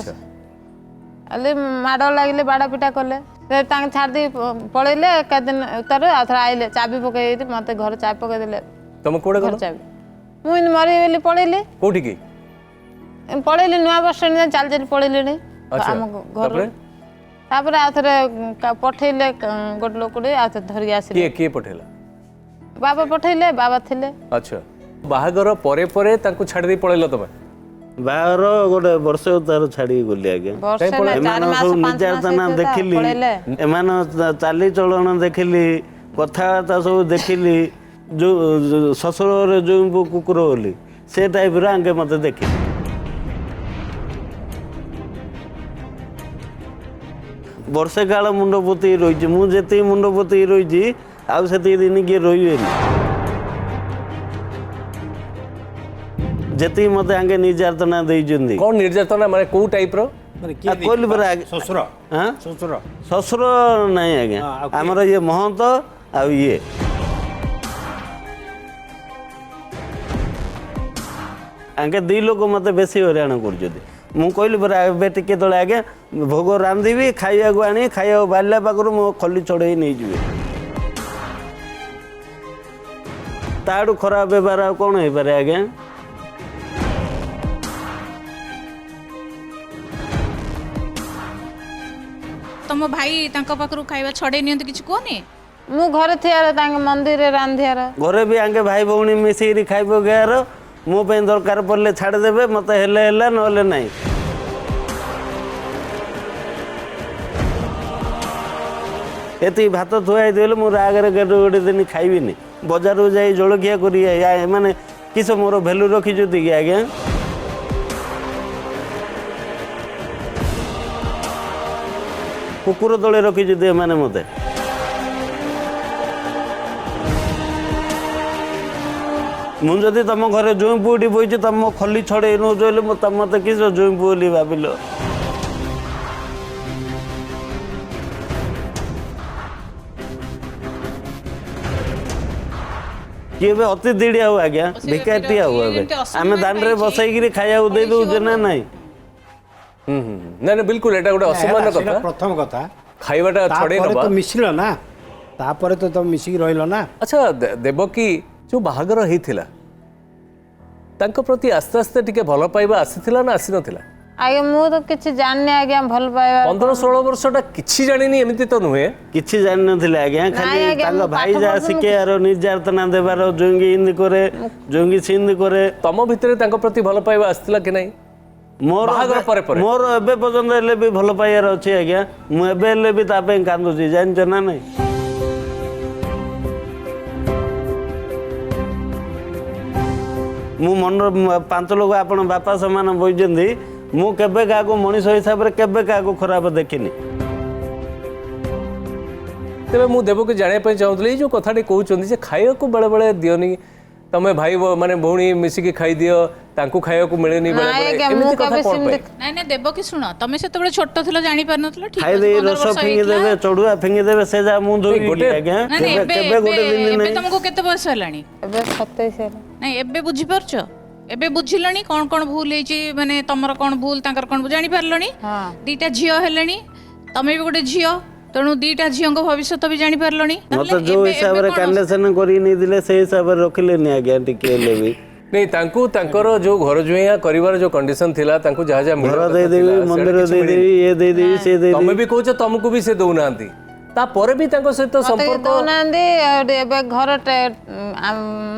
ହେଲେ ମାଡ଼ ଲାଗିଲେ ବାଡ଼ା ପିଟା କଲେ ସେ ତାଙ୍କୁ ଛାଡ଼ି ଦେଇ ପଳେଇଲେ ଏକା ଦିନ ଉତ୍ତାରୁ ଆଉ ଥରେ ଆଇଲେ ଚାବି ପକେଇ ମତେ ଘରେ ଚାବି ପକେଇ ଦେଲେ ତମେ କୋଉଠି ଗଲ ଚାବି ମୁଁ ଏମିତି ମରିବି ବୋଲି ପଳେଇଲି କୋଉଠିକି ପଳେଇଲି ନୂଆ ବସ୍ ଷ୍ଟାଣ୍ଡ ଚାଲି ଚାଲି ପଳେଇଲିଣି ଆମ ଘର ତାପରେ ଆଉ ଥରେ ପଠେଇଲେ ଗୋଟେ ଲୋକଟେ ଆଉ ଥରେ ଧରିକି ଆସିଲେ କିଏ ପଠେଇଲା ବାବା ପଠେଇଲେ ବାବା ଥିଲେ ଆଚ୍ଛା ବାହାଘର ପରେ ପରେ ତାଙ୍କୁ ଛାଡ଼ି ଦେଇ ପଳେଇଲ ତମେ ବାହାଘର ଗୋଟେ ବର୍ଷ ତାର ଛାଡ଼ିକି ଗଲି ଆଜ୍ଞା ଏମାନଙ୍କ ସବୁ ନିର୍ଯାତନା ଦେଖିଲି ଏମାନ ଚାଲିଚଳନ ଦେଖିଲି କଥାବାର୍ତ୍ତା ସବୁ ଦେଖିଲି ଯୋଉ ଶ୍ୱଶୁରରେ ଯୋଉ କୁକୁର ବୋଲି ସେ ଟାଇପର ଆଙ୍କେ ମତେ ଦେଖିଲି ବର୍ଷେ କାଳ ମୁଣ୍ଡ ପୋତି ରହିଛି ମୁଁ ଯେତିକି ମୁଣ୍ଡ ପୋତି ରହିଛି ଆଉ ସେତିକି ଦିନ କିଏ ରହିବେନି ଯେତିକି ମତେ ଆଙ୍କେ ନିର୍ଯାତନା ଦେଇଛନ୍ତି କଣ ନିର୍ଯାତନା ମାନେ କୋଉ ଟାଇପର କହିଲି ପରା ଶ୍ୱଶୁର ଶ୍ୱଶୁର ନାହିଁ ଆଜ୍ଞା ଆମର ଇଏ ମହନ୍ତ ଆଉ ଇଏ ଆଙ୍କେ ଦି ଲୋକ ମତେ ବେଶୀ ହଇରାଣ କରୁଛନ୍ତି ମୁଁ କହିଲି ପରା ଏବେ ଟିକେ ତଳେ ଆଜ୍ଞା ଭୋଗ ରାନ୍ଧିବି ଖାଇବାକୁ ଆଣି ଖାଇବାକୁ ବାଢିଲା ପାଖରୁ ମୋ ଖଲି ଚଢ଼େଇ ନେଇଯିବେ ତାଠୁ ଖରାପ ବ୍ୟବହାର ଆଉ କଣ ହେଇପାରେ ଆଜ୍ଞା ତମ ଭାଇ ତାଙ୍କ ପାଖରୁ ଖାଇବା ଛଡ଼େଇ ନିଅନ୍ତି କିଛି କୁହନି ମୁଁ ଘରେ ଥିବାର ତାଙ୍କ ମନ୍ଦିରରେ ରାନ୍ଧିବାର ଘରେ ବି ଆଙ୍କେ ଭାଇ ଭଉଣୀ ମିଶିକିରି ଖାଇ ପକେଇବାର ମୋ ପାଇଁ ଦରକାର ପଡ଼ିଲେ ଛାଡ଼ିଦେବେ ମତେ ହେଲେ ହେଲା ନହେଲେ ନାହିଁ ଏତିକି ଭାତ ଥୁଆ ହେଇଥିଲେ ମୁଁ ରାଗରେ ଗୋଟେ ଦିନ ଖାଇବିନି ବଜାରକୁ ଯାଇ ଜଳଖିଆ କରି ମାନେ କିସ ମୋର ଭ୍ୟାଲୁ ରଖିଛନ୍ତି କି ଆଜ୍ଞା କୁକୁର ତଳେ ରଖିଛନ୍ତି ଏମାନେ ମତେ ମୁଁ ଯଦି ତମ ଘରେ ଜୋଇଁ ପୁଅଟି ବଇଛି ତମ ଖଲି ଛଡ଼େଇ ନେଉଛ ହେଲେ ମତେ କିସ ଜୋଇଁ ପୁଅ ବୋଲି ଭାବିଲ କିଏ ଏବେ ଅତି ଦିଡ଼ି ଆଉ ଆଜ୍ଞା ଭିକାରିଟି ଆଉ ଏବେ ଆମେ ଦାଣ୍ଡରେ ବସେଇକିରି ଖାଇବାକୁ ଦେଇ ଦଉଛେ ନା ନାଇଁ ନାଇଁ ବିଲକୁଲ ଏଟା ଗୋଟେ ଅସମ୍ମାନ କଥା ପ୍ରଥମ କଥା ଖାଇବାଟା ଛଡ଼େଇ ତାପରେ ନବା ତ ମିଶିଲ ନା ତାପରେ ତ ତମେ ମିଶିକି ରହିଲ ନା ଆଚ୍ଛା ଦେବକୀ ଯୋଉ ବାହାଘର ହେଇଥିଲା ତାଙ୍କ ପ୍ରତି ଆସ୍ତେ ଆସ୍ତେ ଟିକେ ଭଲ ପାଇବା ଆସିଥିଲା ନା ଆସିନଥିଲା ଆଜ୍ଞା ମୁଁ ତ କିଛି ଜାଣିନି ଆଜ୍ଞା ଭଲ ପାଇବା 15-16 ବର୍ଷଟା କିଛି ଜାଣିନି ଏମିତି ତ ନୁହେଁ କିଛି ଜାଣିନଥିଲେ ଆଜ୍ଞା ଖାଲି ତାଙ୍କ ଭାଇ ଯାହା ଶିଖେଇବାର ନିର୍ଯାତନା ଦେବାର ଜଙ୍ଗି ଇନ୍ତି କରେ ଜଙ୍ଗି ସିନ୍ଦି କରେ ତମ ଭିତରେ ତାଙ୍କ ପ୍ରତି ଭଲ ପାଇବା ଆସିଥିଲା କି ନାହିଁ ମୋର ଏବେ ପର୍ଯ୍ୟନ୍ତ ହେଲେ ବି ଭଲ ପାଇବାର ଅଛି ଆଜ୍ଞା ମୁଁ ଏବେ ହେଲେ ବି ତା ପାଇଁ କାନ୍ଦୁଛି ଜାଣିଛ ନା ନାଇଁ ମୁଁ ମନର 5 ଲୋକ ଆପଣ ବାପା ସମାନ ବଇଛନ୍ତି ମୁଁ କେବେ କାହାକୁ ମଣିଷ ହିସାବରେ କେବେ କାହାକୁ ଖରାପ ଦେଖିନି ତେବେ ମୁଁ ଦେବକୁ ଜାଣିବା ପାଇଁ ଚାହୁଁଥିଲି ଏଇ ଯୋଉ କଥାଟି କହୁଛନ୍ତି ଯେ ଖାଇବାକୁ ବେଳେ ବେଳେ ଦିଅନି ତମେ ଭାଇ ମାନେ ଭଉଣୀ ମିଶିକି ଖାଇଦିଅ ତାଙ୍କୁ ଖାଇବାକୁ ମିଳେନି ବେଳେ ବେଳେ ଏମିତି କଥା କଣ ପାଇଁ ନାଇଁ ନାଇଁ ଦେବକୀ ଶୁଣ ତମେ ସେତେବେଳେ ଛୋଟ ଥିଲ ଜାଣି ପାରୁନଥିଲ ଠିକ ଖାଇ ଦେଇ ରସ ଫିଙ୍ଗି ଦେବେ ଚଢୁଆ ଫିଙ୍ଗି ଦେବେ ସେ ଯା ମୁଁ ଧୋଇବି ଆଜ୍ଞା କେବେ ଗୋଟେ ଦିନ ଏବେ ନାହିଁ ତମକୁ କେତେ ବୟସ ହେଲାଣି ଏବେ 27 ହେଲା ନାଇଁ ଏବେ ବୁଝିପାରୁଛ ଏବେ ବୁଝିଲଣି କଣ କଣ ଭୁଲ ହେଇଛି ମାନେ ତମର କଣ ଭୁଲ ତାଙ୍କର କଣ ଜାଣି ପାରିଲଣି ଦିଟା ଝିଅ ହେଲେଣି ତମେ ବି ଗୋଟେ ଝିଅ ତେଣୁ ଦିଟା ଝିଅଙ୍କ ଭବିଷ୍ୟତ ବି ଜାଣି ପାରିଲଣି ମତେ ଯୋଉ ହିସାବରେ କଣ୍ଡିସନ କରି ନେଇଥିଲେ ସେଇ ହିସାବରେ ରଖିଲେନି ଆଜ୍ଞା ଟିକେ ହେଲେ ବି नहीं तांकू तांकर जो घर जुइया करिवार जो कंडीशन थिला तांकू जहा जहा घर दे देबी मंदिर दे देबी ये दे देबी से दे तमे भी कहछ तुमको भी से दउनांती ता पर भी तांको सहित संपर्क दउनांती एबे घर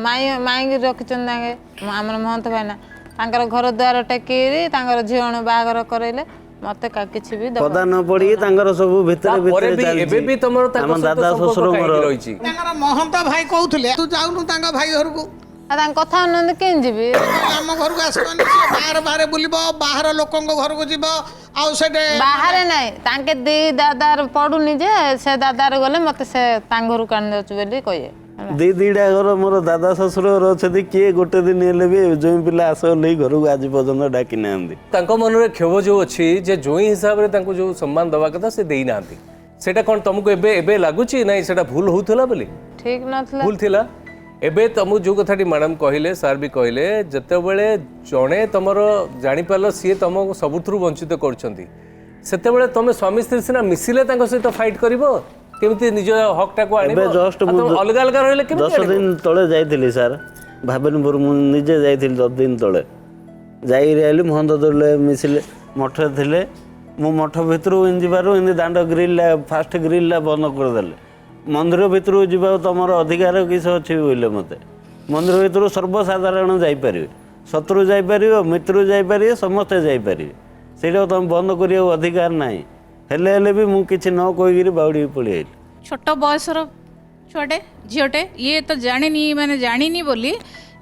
माई माई रखिचन तांगे हमर महंत भाईना तांकर घर द्वार टेकीरी तांकर झियण बागर करैले ମତେ କିଛି ବି ପଦା ନ ପଡ଼ିକି ତାଙ୍କର ସବୁ ଭିତରେ ତାପରେ ଭିତରେ ବି ଏବେ ବି ତମର ଚାଲିଛି। ତାଙ୍କ ଆମ ସହିତ ଦାଦା ସମ୍ପର୍କ ଶ୍ୱଶୁରଙ୍କର କାହିଁକି ରହିଛି? ତାଙ୍କର ମହନ୍ତ ଭାଇ କହୁଥିଲେ ତୁ ଯାଉନୁ ତାଙ୍କ ଭାଇ ଘରକୁ ଆଉ ତାଙ୍କ କଥା ହଉନାହାନ୍ତି କେମିତି ଯିବି ଆମ ଘରକୁ ଆସିବନି ସିଏ ବାହାରେ ବୁଲିବ ବାହାର ଲୋକଙ୍କ ଘରକୁ ଯିବ ଆଉ ସେଠି ବାହାରେ ନାହିଁ ତାଙ୍କେ ଦି ଦାଦାର ପଡୁନି ଯେ ସେ ଦାଦାର ଗଲେ ମତେ ସେ ତାଙ୍କ ଘରକୁ କାଣି ଦଉଛି ବୋଲି କହିବେ ଦିଟା ଘର ମୋର ଦାଦା ଶ୍ୱଶୁର ଘର ଅଛନ୍ତି କିଏ ଗୋଟେ ଦିନ ହେଲେ ବି ଜଇଁ ପିଲା ଆସ ନେଇ ଘରକୁ ଆଜି ପର୍ଯ୍ୟନ୍ତ ଡାକି ନାହାନ୍ତି। ତାଙ୍କ ମନରେ କ୍ଷୋଭ ଯୋଉ ଅଛି ଯେ ଜୋଇଁ ହିସାବରେ ତାଙ୍କୁ ଯୋଉ ସମ୍ମାନ ଦେବା କଥା ସେ ଦେଇନାହାନ୍ତି ସେଇଟା କ'ଣ ତମକୁ ଏବେ ଏବେ ଲାଗୁଛି ନାଇଁ ସେଇଟା ଭୁଲ ହଉଥିଲା ବୋଲି? ଠିକ ନଥିଲା ଭୁଲ ଥିଲା। ଏବେ ତମକୁ ଯୋଉ କଥାଟି ମ୍ୟାଡ଼ାମ କହିଲେ ସାର୍ ବି କହିଲେ ଯେତେବେଳେ ଜଣେ ତମର ଜାଣିପାରିଲ ସିଏ ତମକୁ ସବୁଥିରୁ ବଞ୍ଚିତ କରୁଛନ୍ତି ସେତେବେଳେ ତମେ ସ୍ୱାମୀ ସ୍ତ୍ରୀ ସିନା ମିଶିଲେ ତାଙ୍କ ସହିତ ଫାଇଟ୍ କରିବ କେମିତି ନିଜ ହକଟାକୁ ଆଣିବ ଏବେ ଜଷ୍ଟ ଆଉ ତମେ ଅଲଗା ଅଲଗା ରହିଲେ କେମିତି 10 ଦିନ ତଳେ ଯାଇଥିଲି ସାର୍ ଭାବେନପୁର ମୁଁ ନିଜେ ଯାଇଥିଲି 10 ଦିନ ତଳେ ଯାଇକି ଆଇଲି ମହନ୍ତ ଦୌଡ଼ିଲେ ମିଶିଲେ ମଠରେ ଥିଲେ ମୁଁ ମଠ ଭିତରକୁ ଯିବାରୁ ଏମିତି ଦାଣ୍ଡ ଗ୍ରିଲ୍ଟା ଫାଷ୍ଟ ଗ୍ରିଲ୍ଟା ବନ୍ଦ କରିଦେଲେ ମନ୍ଦିର ଭିତରକୁ ଯିବାକୁ ତମର ଅଧିକାର କିଛି ଅଛି ବୋଇଲେ ମୋତେ ମନ୍ଦିର ଭିତରୁ ସର୍ବସାଧାରଣ ଯାଇପାରିବେ ଶତ୍ରୁ ଯାଇପାରିବ ମିତ୍ର ଯାଇପାରିବେ ସମସ୍ତେ ଯାଇପାରିବେ ସେଇଟାକୁ ତମେ ବନ୍ଦ କରିବାକୁ ଅଧିକାର ନାହିଁ ହେଲେ ବି ମୁଁ କିଛି ନ କହିକିରି ବାଉଡ଼ିକି ପଳେଇ ଆଇଲି। ଛୋଟ ବୟସର ଛୁଆଟେ ଝିଅଟେ ଇଏ ତ ଜାଣିନି ମାନେ ଜାଣିନି ବୋଲି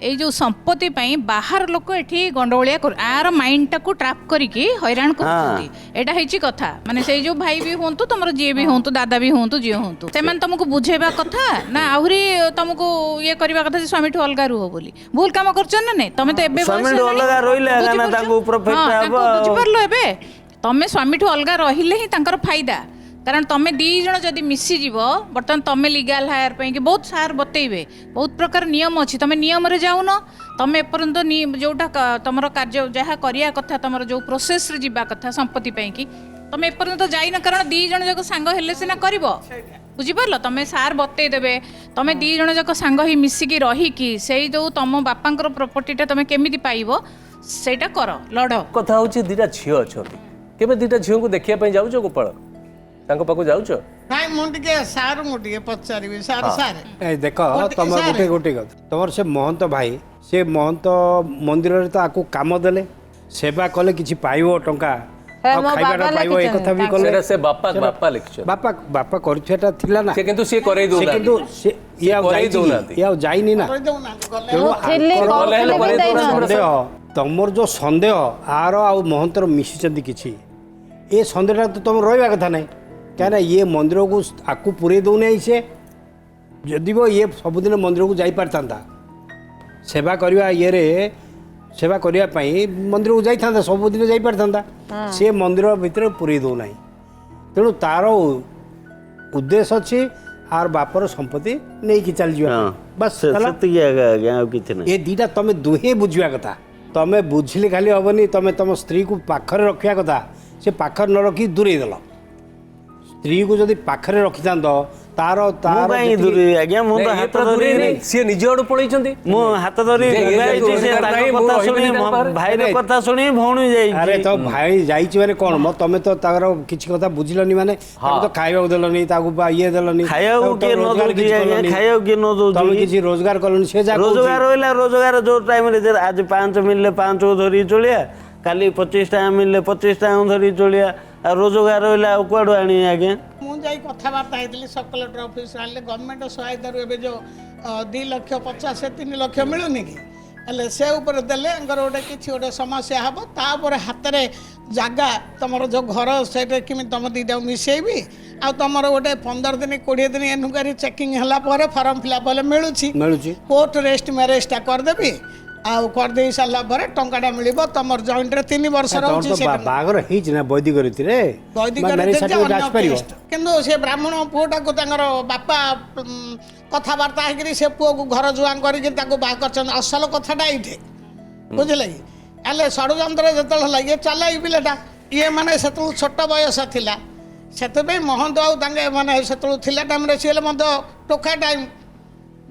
ଏଇ ଯେଉଁ ସମ୍ପତ୍ତି ପାଇଁ ବାହାର ଲୋକ ଏଠି ଗଣ୍ଡଗୋଳିଆ ଆର ମାଇଣ୍ଡଟାକୁ ଟ୍ରାପ୍ କରିକି ହଇରାଣ କରୁଛନ୍ତି ଏଇଟା ହେଇଛି କଥା ମାନେ ସେଇ ଯେଉଁ ଭାଇ ବି ହୁଅନ୍ତୁ ତମର ଯିଏ ବି ହୁଅନ୍ତୁ ଦାଦା ବି ହୁଅନ୍ତୁ ଯିଏ ହୁଅନ୍ତୁ ସେମାନେ ତମକୁ ବୁଝେଇବା କଥା ନା ଆହୁରି ତମକୁ ଇଏ କରିବା କଥା ଯେ ସ୍ୱାମୀଠୁ ଅଲଗା ରୁହ ବୋଲି ଭୁଲ କାମ କରୁଛ ନା ନାଇଁ ତମେ ତ ଏବେ ସ୍ୱାମୀଠୁ ଅଲଗା ରହିଲେ ତାଙ୍କୁ ପ୍ରଫିଟ୍ ହେବ ବୁଝିପାରିଲ ଏବେ ତମେ ସ୍ୱାମୀଠୁ ଅଲଗା ରହିଲେ ହିଁ ତାଙ୍କର ଫାଇଦା କାରଣ ତମେ ଦି ଜଣ ଯଦି ମିଶିଯିବ ବର୍ତ୍ତମାନ ତମେ ଲିଗାଲ ହାୟାର ପାଇଁ କି ବହୁତ ସାର୍ ବତେଇବେ ବହୁତ ପ୍ରକାର ନିୟମ ଅଛି ତମେ ନିୟମରେ ଯାଉନ ତମେ ଏପର୍ଯ୍ୟନ୍ତ ଯୋଉଟା ତମର କାର୍ଯ୍ୟ ଯାହା କରିବା କଥା ତମର ଯୋଉ ପ୍ରୋସେସରେ ଯିବା କଥା ସମ୍ପତ୍ତି ପାଇଁ କି ତମେ ଏପର୍ଯ୍ୟନ୍ତ ଯାଇନ କାରଣ ଦି ଜଣ ଯାକ ସାଙ୍ଗ ହେଲେ ସିନା କରିବ ବୁଝିପାରିଲ ତମେ ସାର୍ ବତେଇ ଦେବେ ତମେ ଦି ଜଣ ଯାକ ସାଙ୍ଗ ହେଇ ମିଶିକି ରହିକି ସେଇ ଯୋଉ ତମ ବାପାଙ୍କର ପ୍ରପର୍ଟିଟା ତମେ କେମିତି ପାଇବ ସେଇଟା କର ଲଢ କଥା ହଉଛି ଦିଟା ଝିଅ ଅଛନ୍ତି କେବେ ଦିଟା ଝିଅଙ୍କୁ ଦେଖିବା ପାଇଁ ଯାଉଛ ଗୋପାଳ ତାଙ୍କ ପାଖକୁ ଯାଉଛ? ନାଇଁ ମୁଁ ଟିକେ ସାର୍ ମୁଁ ଟିକେ ପଚାରିବି ସାର୍ ସାର୍ ଦେଖ ତମର ଗୋଟେ କଥା ତମର ସେ ମହନ୍ତ ଭାଇ ସେ ମହନ୍ତ ମନ୍ଦିରରେ ତ ଆକୁ କାମ ଦେଲେ ସେବା କଲେ କିଛି ପାଇବ ଟଙ୍କା ଆଉ ଖାଇବାଟା ପାଇବ ଏ କଥା ବି କଲେ ସେଟା ସେ ବାପା ଲେଖିଛନ୍ତି ବାପା କରିଥିବାଟା ଥିଲା ନା ସେ କିନ୍ତୁ ସିଏ କରେଇ ଦଉନାହାନ୍ତି କିନ୍ତୁ ଇଏ ଆଉ ଯାଇନି ନା ସନ୍ଦେହ ତମର ଯୋଉ ସନ୍ଦେହ ଆର ଆଉ ମହନ୍ତର ମିଶିଛନ୍ତି କିଛି ଏ ସନ୍ଦେହଟା ତ ତମର ରହିବା କଥା ନାହିଁ କାହିଁକିନା ଇଏ ମନ୍ଦିରକୁ ଆକୁ ପୁରେଇ ଦେଉନାହିଁ ସେ ଯଦି ବି ଇଏ ସବୁଦିନ ମନ୍ଦିରକୁ ଯାଇପାରିଥାନ୍ତା ସେବା କରିବା ଇଏରେ ସେବା କରିବା ପାଇଁ ମନ୍ଦିରକୁ ଯାଇଥାନ୍ତା ସବୁଦିନ ଯାଇପାରିଥାନ୍ତା ସେ ମନ୍ଦିର ଭିତରେ ପୁରେଇ ଦେଉନାହିଁ ତେଣୁ ତାର ଉଦ୍ଦେଶ୍ୟ ଅଛି ଆର ବାପର ସମ୍ପତ୍ତି ନେଇକି ଚାଲିଯିବା ବାସ୍ ଆଉ କିଛି ନାହିଁ ଏ ଦୁଇଟା ତମେ ଦୁହେଁ ବୁଝିବା କଥା ତମେ ବୁଝିଲେ ଖାଲି ହେବନି ତମେ ତମ ସ୍ତ୍ରୀକୁ ପାଖରେ ରଖିବା କଥା ସେ ପାଖରେ ନ ରଖି ଦୂରେଇ ଦେଲ ସ୍ତ୍ରୀକୁ ଯଦି ପାଖରେ ରଖିଥାନ୍ତ ତାର ଆଜ୍ଞା ମୁଁ ତ ହାତ ଧରି ସିଏ ନିଜ ଆଡୁ ପଳେଇଛନ୍ତି ମୁଁ ହାତ ଧରି ଭାଇର କଥା ଶୁଣି ଭଉଣୀ ଯାଇଛି ଆରେ ତ ଭାଇ ଯାଇଛି ମାନେ କ'ଣ ମ ତମେ ତ ତାର କିଛି କଥା ବୁଝିଲନି ମାନେ ତାକୁ ତ ଖାଇବାକୁ ଦେଲନି ତାକୁ ଇଏ ଦେଲନି ଖାଇବାକୁ କିଏ ନ ଦଉଛି ଖାଇବାକୁ କିଏ ନ ଦଉଛି ତମେ କିଛି ରୋଜଗାର କଲନି ସେ ରୋଜଗାର ରହିଲା ରୋଜଗାର ଯୋଉ ଟାଇମରେ ଆଜି 5 ମିଳିଲେ 5 ଧରି ଚଳିଆ କାଲି 25 ଟଙ୍କା ମିଳିଲେ 25 ଟଙ୍କା ଧରି ଚଳିଆ ଆଉ ରୋଜଗାର ରହିଲା ଆଉ କୁଆଡୁ ଆଣିବେ ଆଜ୍ଞା ମୁଁ ଯାଇ କଥାବାର୍ତ୍ତା ହେଇଥିଲି ସବ୍ କଲେକ୍ଟର ଅଫିସ ଆଣିଲେ ଗଭର୍ଣ୍ଣମେଣ୍ଟ ସହାୟତାରୁ ଏବେ ଯେଉଁ 2,50,000 3,00,000 ମିଳୁନି କି ହେଲେ ସେ ଉପରେ ଦେଲେ ତାଙ୍କର ଗୋଟେ କିଛି ଗୋଟେ ସମସ୍ୟା ହେବ ତାପରେ ହାତରେ ଜାଗା ତୁମର ଯେଉଁ ଘର ସେଇଟା କେମିତି ତୁମ ଦୁଇଟାକୁ ମିଶାଇବି ଆଉ ତୁମର ଗୋଟେ 15 ଦିନ 20 ଦିନ ଏନୁକାରୀ ଚେକିଂ ହେଲା ପରେ ଫର୍ମ ଫିଲ୍ଅପ୍ ହେଲେ ମିଳୁଛି କୋର୍ଟ ରେଷ୍ଟ ମ୍ୟାରେଜଟା କରିଦେବି ଆଉ କରିଦେଇ ସାରିଲା ପରେ ଟଙ୍କାଟା ମିଳିବ ତମର ଜଏଣ୍ଟରେ 3 ବର୍ଷ ରହୁଛି ବାହାଘର ହେଇଛି ନା ବୈଦିକ ରୀତିରେ କିନ୍ତୁ ସେ ବ୍ରାହ୍ମଣ ପୁଅଟାକୁ ତାଙ୍କର ବାପା କଥାବାର୍ତ୍ତା ହେଇକିରି ସେ ପୁଅକୁ ଘର ଜୁଆଁ କରିକି ତାକୁ ବାହା କରିଛନ୍ତି ଅସଲ କଥାଟା ଏଇଠି ବୁଝିଲେ କି ହେଲେ ଷଡ଼ଯନ୍ତ୍ର ଯେତେବେଳେ ହେଲା ଇଏ ଚାଲାଇ ପିଲାଟା ଇଏ ମାନେ ସେତେବେଳକୁ ଛୋଟ ବୟସ ଥିଲା ସେଥିପାଇଁ ମହନ୍ତ ଆଉ ତାଙ୍କେ ମାନେ ସେତେବେଳକୁ ଥିଲା ଟାଇମ୍ରେ ସିଏ ହେଲେ ମଧ୍ୟ ଟୋକା ଟାଇମ୍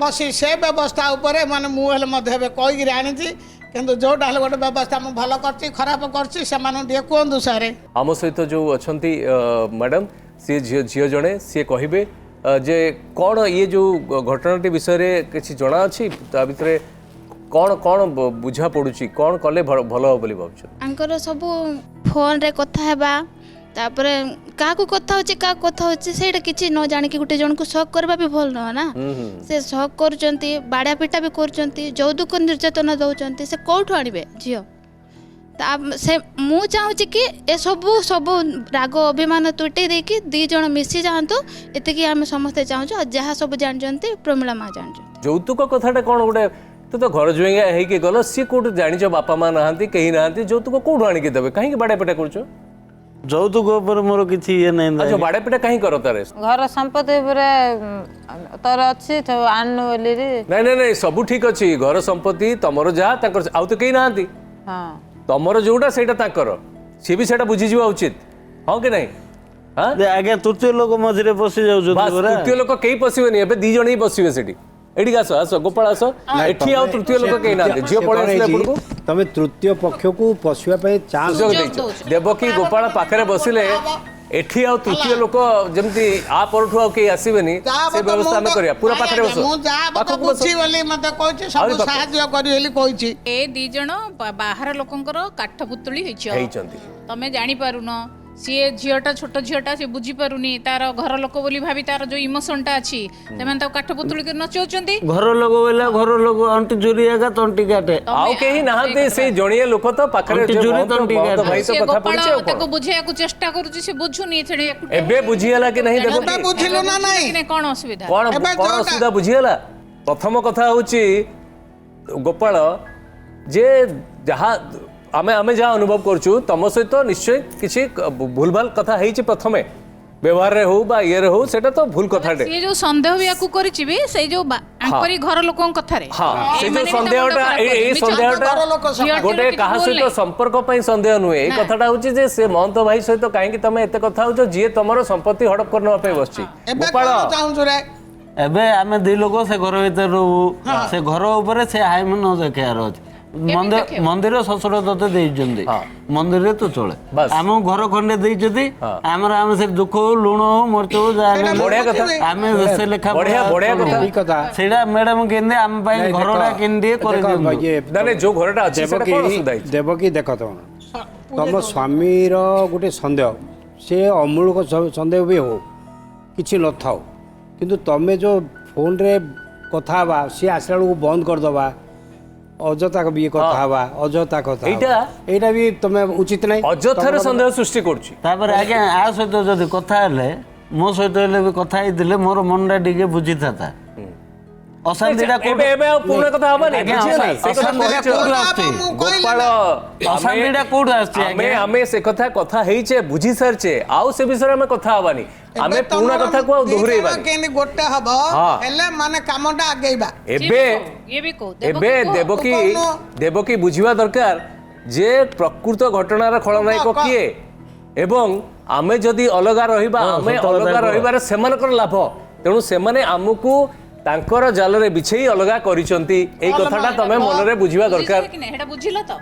ବସି ସେ ବ୍ୟବସ୍ଥା ଉପରେ ମାନେ ମୁଁ ହେଲେ ମଧ୍ୟ ଏବେ କହିକିରି ଆଣିଛି କିନ୍ତୁ ଯୋଉଟା ହେଲେ ଗୋଟେ ବ୍ୟବସ୍ଥା ମୁଁ ଭଲ କରିଛି ଖରାପ କରିଛି ସେମାନଙ୍କୁ ଟିକେ କୁହନ୍ତୁ ସାର୍ ଆମ ସହିତ ଯେଉଁ ଅଛନ୍ତି ମ୍ୟାଡ଼ାମ୍ ସିଏ ଝିଅ ଜଣେ ସିଏ କହିବେ ଯେ କ'ଣ ଇଏ ଯେଉଁ ଘଟଣାଟି ବିଷୟରେ କିଛି ଜଣା ଅଛି ତା ଭିତରେ कौन कौन बुझा पड़ुची कौन कले भल हो बोली भावछ आंकर सब फोन रे कथा हेबा तापरे काकू कथा होची का कथा होची सेटा किछि न जानि कि गुटे जन को शक करबा भी भल न ना से शक करचंती बाड़िया पिटा भी करचंती जौदुक निर्यातना दउचंती से कोठु आनिबे झियो ता से मु चाहूची कि ए सब राग अभिमान तुटे दे कि दी जन मिसी जांतो एते कि हम समस्त चाहूछु जहा सब जानचंती प्रमिला मा जानचंती যৌতুক কথাটা কোন গোটে তু তো ঘর জুইয়া ହେଇକି গল सी কোট জানিছ বাপা মা নাহাନ୍ତି କେହି ନାହାନ୍ତି যৌতুক କୋଉଠୁ ଆଣିକି ଦେବେ କାହିଁକି ବାଡା ପିଟା କରୁଛ ଯୌତୁକ ଉପରେ ମୋର କିଛି ଇଏ ନାହିଁ ଆଚ୍ଛା ବାଡା ପିଟା କାହିଁ କର ତାରେ ଘର ସମ୍ପତ୍ତି ଉପରେ ତୋର ଅଛି ଆଣୁ ବୋଲି ନାଇଁ ନାଇଁ ନାଇଁ ସବୁ ଠିକ ଅଛି ଘର ସମ୍ପତ୍ତି ତମର ଯାହା ତାଙ୍କର ଆଉ ତ କେହି ନାହାନ୍ତି ହଁ ତମର ଯୋଉଟା ସେଇଟା ତାଙ୍କର ସିଏ ବି ସେଇଟା ବୁଝିଯିବା ଉଚିତ ହଁ କି ନାହିଁ ହଁ ଆଜ୍ଞା ତୃତୀୟ ଲୋକ ମଝିରେ ପଶି ଯାଉଛନ୍ତି ପରା ତୃତୀୟ ଲୋକ କେହି ପଶିବେନି ଏବେ ଦି ଜଣ ହିଁ ବସିବେ ସେଠି ଏଠି ଆସ ଆସ ଗୋପାଳ ଆସ ଏଠି ଆଉ ତୃତୀୟ ଲୋକ କେହି ନାହାନ୍ତି ଝିଅ ପଳେଇ ଆସିଲେ ଏପଟକୁ ତମେ ତୃତୀୟ ପକ୍ଷକୁ ପଶିବା ପାଇଁ ଚାନ୍ସ ସୁଯୋଗ ଦେଇଛ ଦେବକୀ ଗୋପାଳ ପାଖରେ ବସିଲେ ଏଠି ଆଉ ତୃତୀୟ ଲୋକ ଯେମିତି ଆ ପରଠୁ ଆଉ କେହି ଆସିବେନି ସେ ବ୍ୟବସ୍ଥା ଆମେ କରିବା ପୁରା ପାଖରେ ବସ ମୁଁ ଯାହା ପାଖକୁ ବସ ବୁଝି ବୋଲି ମତେ କହିଛି ସବୁ ସାହାଯ୍ୟ କରି ବୋଲି କହିଛି ଏ ଦି ଜଣ ବାହାର ଲୋକଙ୍କର କାଠ ପୁତୁଳି ହେଇଛନ୍ତି ତମେ ଜାଣିପାରୁନ ସିଏ ଝିଅଟା ଛୋଟ ଝିଅଟା ସେ ବୁଝିପାରୁନି ତାର ଘର ଲୋକ ବୋଲି ଭାବି ତାର ଯୋଉ ଇମୋସନଟା ଅଛି ସେମାନେ ତାକୁ କାଠ ପୁତୁଳି କରି ନଚଉଛନ୍ତି ଘର ଲୋକ ବୋଇଲେ ଘର ଲୋକ ଅଣ୍ଟି ଚୁରି ଏକା ତଣ୍ଟି କାଟେ ଆଉ କେହି ନାହାନ୍ତି ସେଇ ଜଣିଏ ଲୋକ ତ ପାଖରେ ଅଣ୍ଟି ଚୁରି ତଣ୍ଟି କାଟେ ଭାଇ ତ ସେ କଥା ଗୋପାଳ ପଡିଛି ଆଉ ତାକୁ କଣ ବୁଝେଇବାକୁ ଚେଷ୍ଟା କରୁଛି ସେ ବୁଝୁନି ଏବେ ବୁଝିଗଲା କି ନାହିଁ ଏବେ ଦେବକୀ ବୁଝିଲୁ ନା ନାଇଁ କଣ ଅସୁବିଧା କଣ ଏବେ କଣ ଯୋଉଟା- ଅସୁବିଧା ବୁଝିଗଲା ପ୍ରଥମ କଥା ହଉଛି ଗୋପାଳ ଯେ ଯାହା ଆମେ ଆମେ ଯାହା ଅନୁଭବ କରୁଛୁ ତମ ସହିତ ନିଶ୍ଚୟ କିଛି ଭୁଲ ଭାଲ କଥା ହେଇଛି ପ୍ରଥମେ ବ୍ୟବହାରରେ ହଉ ବା ଇଏରେ ହଉ ସେଟା ତ ଭୁଲ କଥାଟେ ସିଏ ଯୋଉ ସନ୍ଦେହ ବି ୟାକୁ କରିଛି ବି ସେଇ ଯୋଉ ଆଙ୍କରି ଘର ଲୋକଙ୍କ କଥାରେ ହଁ ସେ ଯୋଉ ଏମାନେ ବି ସନ୍ଦେହଟା ତାଙ୍କ ମୁଣ୍ଡ ଏଇ ଖରାପ ସନ୍ଦେହଟା ଘର ଲୋକ ଝିଅଟିର ଗୋଟେ କିଛି କାହା ଭୁଲ ସହିତ ନାହିଁ। ସମ୍ପର୍କ ପାଇଁ ସନ୍ଦେହ ନୁହେଁ ଏଇ କଥାଟା ହଉଛି ଯେ ସେ ମହନ୍ତ ଭାଇ ସହିତ କାହିଁକି ତମେ ଏତେ କଥା ହଉଛ ଯିଏ ତମର ସମ୍ପତ୍ତି ହଡପ କରି ନେବା ପାଇଁ ବସିଛି ଏବେ ଗୋପାଳ କଣ ଚାହୁଁଛୁ ରେ ଏବେ ଆମେ ଦି ଲୋକ ସେ ଘର ଭିତରେ ରହୁ ସେ ଘର ଉପରେ ସେ ହାଇମ ନ ଦେଖିବାର ଅଛି ମନ୍ଦିର ଶ୍ୱଶୁର ତତେ ଦେଇଛନ୍ତି ମନ୍ଦିରରେ ତୁ ଚଳେ ବାସ୍। ଆମକୁ ଘର ଖଣ୍ଡେ ଦେଇଛନ୍ତି ଆମର ଆମେ ସେ ଦୁଃଖ ହଉ ଲୁଣ ହଉ ମରିଚ ହଉ ଯାହା ସେଇଟା ହେଲେ ବଢିଆ କଥା ଆମେ ସେ ଲେଖା ବଢିଆ ବଢିଆ କଥା ଏଇ କଥା ସେଇଟା ମ୍ୟାଡାମ କେମିତି ଆମ ପାଇଁ ନାଇଁ, ଘରଟା ଦେଖ, କେମିତି ଦେଖ, କରିଦିଅନ୍ତୁ ଇଏ ନା ନାଇଁ ଯୋଉ ଘରଟା ଅଛି ସେଟା କଣ ଅସୁବିଧା ହେଇଛି ଦେବକୀ ଦେଖ ତମ ସ୍ୱାମୀର ଗୋଟେ ସନ୍ଦେହ ସେ ଅମୂଳକ ସନ୍ଦେହ ବି ହଉ କିଛି ନଥାଉ କିନ୍ତୁ ତମେ ଯୋଉ ଫୋନରେ କଥା ହେବା ସିଏ ଆସିଲା ବେଳକୁ ବନ୍ଦ କରିଦେବା ଅଯଥା ବି କଥା ହେବା ଅଯଥା କଥା ଏଇଟା ବି ତମେ ଉଚିତ ନାହିଁ ଅଯଥାରେ ସନ୍ଦେହ ସୃଷ୍ଟି କରୁଛି ତାପରେ ଆଜ୍ଞା ଆ ସହିତ ଯଦି କଥା ହେଲେ ମୋ ସହିତ ହେଲେ ବି କଥା ହେଇଥିଲେ ମୋର ମନଟା ଟିକେ ବୁଝିଥାନ୍ତା ଅଶାନ୍ତିଟା ଏବେ ଏବେ ଆଉ ପୁରୁଣା କଥା ହବନି ଆଜ୍ଞା, ବୁଝିଗଲା? ସେ କଥା ଅଶାନ୍ତିଟା କହିଛ। କୋଉଠୁ ଆସୁଛି? ଗୋପାଳ ଅଶାନ୍ତିଟା କୋଉଠୁ ଆସୁଛି ଆମେ ଆଜ୍ଞା? ଆମେ ସେ କଥା ହେଇଛେ ବୁଝି ସାରିଛେ ଆଉ ସେ ବିଷୟରେ ଆମେ କଥା ହବାନି ଆମେ ପୁରୁଣା କଥାକୁ ଆଉ ଦୋହରେଇବାନି କେମିତି ଗୋଟେ ହବ ହଁ। ହେଲେ ମାନେ କାମଟା ଆଗେଇବା ଏବେ ଇଏ ବି କହୁ ଏବେ ଦେବକୀ ଦେବକୀ ବୁଝିବା ଦରକାର ଯେ ପ୍ରକୃତ ଘଟଣାର ଖଳନାୟକ କିଏ ଏବଂ ଆମେ ଯଦି ଅଲଗା ରହିବା ଆମେ ସତ କଥା ଅଲଗା କୁହ। ରହିବାରେ ସେମାନଙ୍କର ଲାଭ ତେଣୁ ସେମାନେ ଆମକୁ ତାଙ୍କର ଜାଲରେ ବିଛେଇ ଅଲଗା କରିଛନ୍ତି ଏଇ କଥାଟା ତମେ ମନରେ ବୁଝିବା ଦରକାର କି ନାହିଁ, ହେଟା ବୁଝିଲ ତ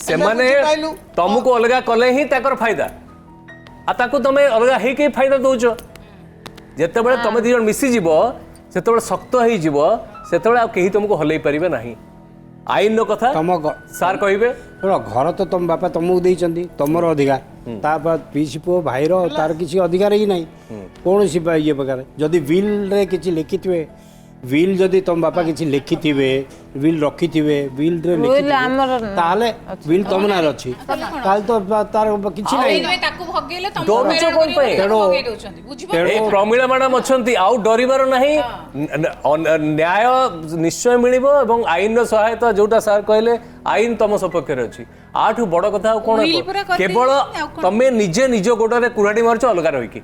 ସେମାନେ ବୁଝିପାଇଲୁ। ତମକୁ ଅଲଗା କଲେ ହିଁ ତାଙ୍କର ଫାଇଦା ଆଉ ତାକୁ ତମେ ଅଲଗା ହେଇକି ଫାଇଦା ଦଉଛ ଯେତେବେଳେ ତମେ ଦି ଜଣ ମିଶିଯିବ ସେତେବେଳେ ଶକ୍ତ ହେଇଯିବ ସେତେବେଳେ ଆଉ କେହି ତମକୁ ହଲେଇ ପାରିବେ ନାହିଁ ଆଇନର କଥା ତମ ସାର୍ କହିବେ ଶୁଣ ଘର ତ ତମ ବାପା ତମକୁ ଦେଇଛନ୍ତି ତମର ଅଧିକାର ତାପରେ ପିଇସି ପୁଅ ଭାଇର ତାର କିଛି ଅଧିକାର ହିଁ ନାହିଁ କୌଣସି ଇଏ ପ୍ରକାର ଯଦି ବିଲ୍ରେ କିଛି ଲେଖିଥିବେ ବିଲ୍ ଯଦି ତମ ବାପା କିଛି ଲେଖିଥିବେ ବିଲ୍ ରଖିଥିବେ ବିଲ୍ରେ ଆମର ତାହେଲେ ବିଲ୍ ତମ ନାଁରେ ଅଛି ତାହେଲେ ତ ତାର କିଛି ନାହିଁ ସେଇଥିପାଇଁ ତାକୁ ଭଗେଇଲେ ତମକୁ ଡରୁଛ ହଇରାଣ କଣ କରିବ ବୋଲି ପାଇଁ? ତାକୁ ତେଣୁ- ଭଗେଇ ଦଉଛନ୍ତି ବୁଝିପାରୁଛ ଏ ପ୍ରମିଳା ମ୍ୟାଡାମ ଅଛନ୍ତି ଆଉ ଡରିବାର ନାହିଁ ନ୍ୟାୟ ନିଶ୍ଚୟ ମିଳିବ ଏବଂ ଆଇନର ସହାୟତା ଯୋଉଟା ସାର୍ କହିଲେ ଆଇନ ତମ ସପକ୍ଷରେ ଅଛି ଆଠୁ ବଡ କଥା ଆଉ କଣ Will ହେବ? ପୁରା କରିଦେଇଛନ୍ତି, କେବଳ ଆଉ କଣ? ତମେ ନିଜେ ନିଜ ଗୋଡରେ କୁରାଡି ମାରୁଛ ଅଲଗା ରହିକି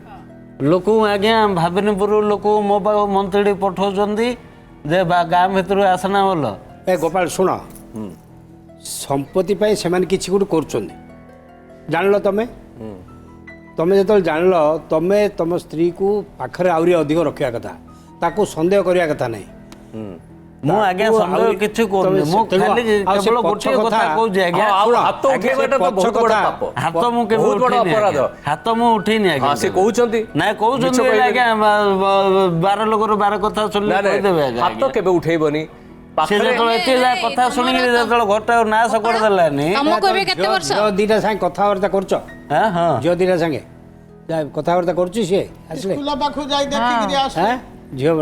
ଲୋକଙ୍କୁ ଆଜ୍ଞା ଭାବିନୀପୁର ଲୋକଙ୍କୁ ମୋ ପାଖକୁ ମନ୍ତ୍ରୀଟି ପଠାଉଛନ୍ତି ଯେ ଗାଁ ଭିତରୁ ଆସନା ଭଲ ଏ ଗୋପାଳ ଶୁଣ ସମ୍ପତ୍ତି ପାଇଁ ସେମାନେ କିଛି ଗୋଟେ କରୁଛନ୍ତି ଜାଣିଲ ତମେ ତମେ ଯେତେବେଳେ ଜାଣିଲ ତମେ ତମ ସ୍ତ୍ରୀକୁ ପାଖରେ ଆହୁରି ଅଧିକ ରଖିବା କଥା ତାକୁ ସନ୍ଦେହ କରିବା କଥା ନାହିଁ ମୁଁ ଆଜ୍ଞା ସନ୍ଦେହ କିଛି କରୁନି ମୁଁ ଖାଲି କେବଳ ଗୋଟିଏ କଥା କହୁଛି ଆଜ୍ଞା ଆଉ ହାତ ଉଠେଇବାଟା ତ ବହୁତ ବଡ ପାପ ହାତ ମୁଁ କେବେ ବହୁତ ବଡ ଉଠେଇନି ଅପରାଧ ଆଜ୍ଞା। ହାତ ମୁଁ ଉଠେଇନି ଆଜ୍ଞା ହଁ, ସେ କହୁଛନ୍ତି ନାଇଁ ମିଛ କହୁଛନ୍ତି କହିବେନି। ଆଜ୍ଞା ବାର ଲୋକର ବାର କଥା ଶୁଣିଲେ ନା, ନା, କହିଦେବେ ଆଜ୍ଞା ହାତ କେବେ ଉଠେଇବନି ସେ ଯେତେବେଳେ ଏତେ ଯାଏ କଥା ଶୁଣିକି ଯେତେବେଳେ ଘରଟା ନାଶ କରିଦେଲାନି ତମକୁ ଏବେ କେତେ ବର୍ଷ ଝିଅ ଦିଟା ସାଙ୍ଗେ କଥାବାର୍ତ୍ତା କରୁଛ ହଁ ଝିଅ ଦିଟା ସାଙ୍ଗେ ଯା କଥାବାର୍ତ୍ତା କରୁଛି ସିଏ ଆସିଲେ ସ୍କୁଲ ପାଖକୁ ଯାଇ ଦେଖିକିରି ଆସୁ ଝିଅ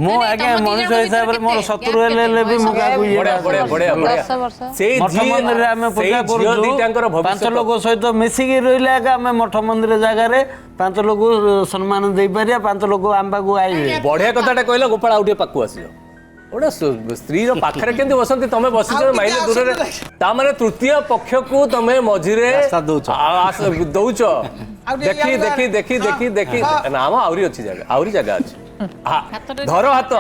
ମୁଁ ଆଜ୍ଞା ମଣିଷ ହିସାବରେ ମୋର 70 ହେଲେ ବି ମୁଁ କାହାକୁ ବଢିଆ ବଢିଆ ବଢିଆ ବଢିଆ 10 ବର୍ଷ ସେଇ ମଠ ମନ୍ଦିରରେ ଆମେ ପୂଜା ଦିଟାଙ୍କର କରୁଛୁ 5 ଭବିଷ୍ୟତ ଲୋକ ସହିତ ମିଶିକି ରହିଲେ ଆଜ୍ଞା ଆମେ ମଠ ମନ୍ଦିର ଜାଗାରେ 5 ଲୋକ ସମ୍ମାନ ଦେଇପାରିବା 5 ଲୋକ ଆମ ପାଖକୁ ଆଇବେ ବଢିଆ କଥାଟା କହିଲ ଗୋପାଳ ଆଉ ଟିକେ ପାଖକୁ ଆସିଲ ଗୋଟେ ସ୍ତ୍ରୀର ପାଖରେ କେମିତି ବସନ୍ତି ତମେ ବସିଛ ମାଇଲେ ଦୂରରେ ତା ମାନେ ତୃତୀୟ ପକ୍ଷକୁ ତମେ ମଝିରେ ରାସ୍ତା ଦଉଛ। ଦଉଛ ଦେଖି ଦେଖି ଦେଖି ଦେଖି ଦେଖି ନା ଆମ ଆହୁରି ଅଛି ଜାଗା ଆହୁରି ଜାଗା ଅଛି ଧର ହାତ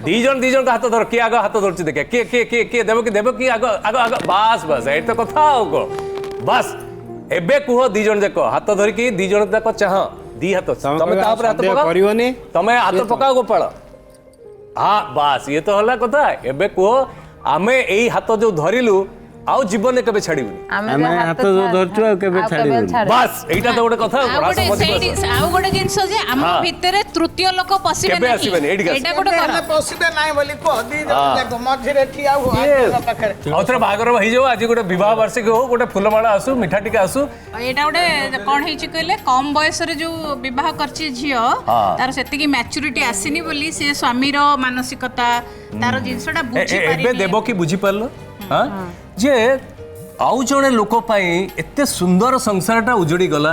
ଦି ଜଣଙ୍କ ହାତ ଧର କିଏ ଆଗ ହାତ ଧରୁଛି ଦେଖିଆ କିଏ କିଏ କିଏ କିଏ ଦେବ କି ଆଗ ଆଗ ଆଗ ବାସ୍ ବାସ୍ ଏଇଟା ତ କଥା ଆଉ କଣ ବାସ୍ ଏବେ କୁହ ଦି ଜଣ ଯାକ ହାତ ଧରିକି ଦି ଜଣ ଯାକ ଚାହ ଦି ହାତ ତମେ ତା ଉପରେ ହାତ ପକାଅ କରିବନି ତମେ ହାତ ପକାଅ ଗୋପାଳ ହଁ ବାସ୍ ଇଏ ତ ହେଲା କଥା ଏବେ କୁହ ଆମେ ଏଇ ହାତ ଯୋଉ ଧରିଲୁ ଆଉ ଜୀବନରେ କେବେ ଛାଡିବୁନି ଆମେ ହାତ ଯୋଉ ଧରିଛୁ ଆଉ କେବେ ଛାଡିବୁନି ବାସ୍ ଏଇଟା ତ ଗୋଟେ କଥା ଆଉ ଗୋଟେ ଜିନିଷ ଯେ ଆମ ଭିତରେ ତୃତୀୟ ଲୋକ ପଶିବେ କେବେ ଆସିବେନି ଏଇଠି ଏଇଟା ଗୋଟେ କର ପଶିବେ ନାହିଁ ବୋଲି କୁହ ଦି ଜଣ ଯାକ ମଝିରେ ଠିଆ ହୁଅ ଆଗ ପାଖରେ ଆଉଥରେ ବାହାଘର ହେଇଯାଉ ଆଜି ଗୋଟେ ବିବାହ ବାର୍ଷିକୀ ହଉ ଗୋଟେ ଫୁଲମାଳ ଆସୁ ମିଠା ଟିକେ ଆସୁ ଏଇଟା ଗୋଟେ କଣ ହେଇଛି କହିଲେ କମ ବୟସରେ ଯୋଉ ବିବାହ କରିଛି ଝିଅ ତାର ସେତିକି ମ୍ୟାଚୁରିଟି ଆସିନି ବୋଲି ସେ ସ୍ୱାମୀର ମାନସିକତା ତାର ଜିନିଷଟା ବୁଝି ଏବେ ପାରିନି ଦେବ କି ବୁଝିପାରିଲ ହଁ ଯେ ଆଉ ଜଣେ ଲୋକ ପାଇଁ ଏତେ ସୁନ୍ଦର ସଂସାରଟା ଉଜୁଡ଼ି ଗଲା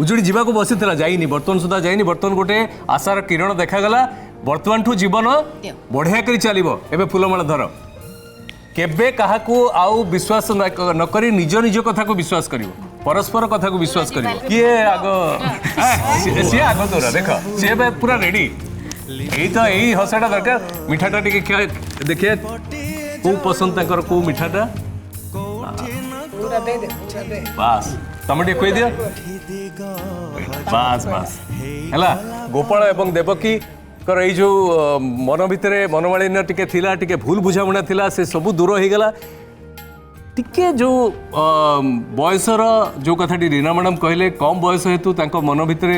ଉଜୁଡ଼ି ଯିବାକୁ ବସିଥିଲା ଯାଇନି ବର୍ତ୍ତମାନ ସୁଦ୍ଧା ଯାଇନି ବର୍ତ୍ତମାନ ଗୋଟେ ଆଶାର କିରଣ ଦେଖାଗଲା ବର୍ତ୍ତମାନଠୁ ଜୀବନ ବଢିଆ କରି ଚାଲିବ ଏବେ ଫୁଲମାଳ ଧର କେବେ କାହାକୁ ଆଉ ବିଶ୍ୱାସ ନ କରି ନିଜ ନିଜ କଥାକୁ ବିଶ୍ୱାସ କରିବ ପରସ୍ପର କଥାକୁ ବିଶ୍ୱାସ କରିବ କିଏ ଆଗ ସିଏ ଆଗ ତୋର ଦେଖ ସିଏ ଏବେ ପୁରା ରେଡି ଏଇ ତ ଏଇ ହସାଟା ଦରକାର ମିଠାଟା ଟିକେ ଦେଖିଏ କୋଉ ପସନ୍ଦ ତାଙ୍କର କୋଉ ମିଠାଟା ବାସ୍ ତମେ ଟିକେ କହିଦିଅ ବାସ୍ ବାସ୍ ହେଲା ଗୋପାଳ ଏବଂ ଦେବକୀଙ୍କର ଏଇ ଯୋଉ ମନ ଭିତରେ ମନମାଳିନ୍ୟ ଟିକେ ଥିଲା ଟିକେ ଭୁଲ ବୁଝାମଣା ଥିଲା ସେ ସବୁ ଦୂର ହେଇଗଲା ଟିକେ ଯୋଉ ବୟସର ଯୋଉ କଥାଟି ରୀନା ମ୍ୟାଡ଼ାମ କହିଲେ କମ୍ ବୟସ ହେତୁ ତାଙ୍କ ମନ ଭିତରେ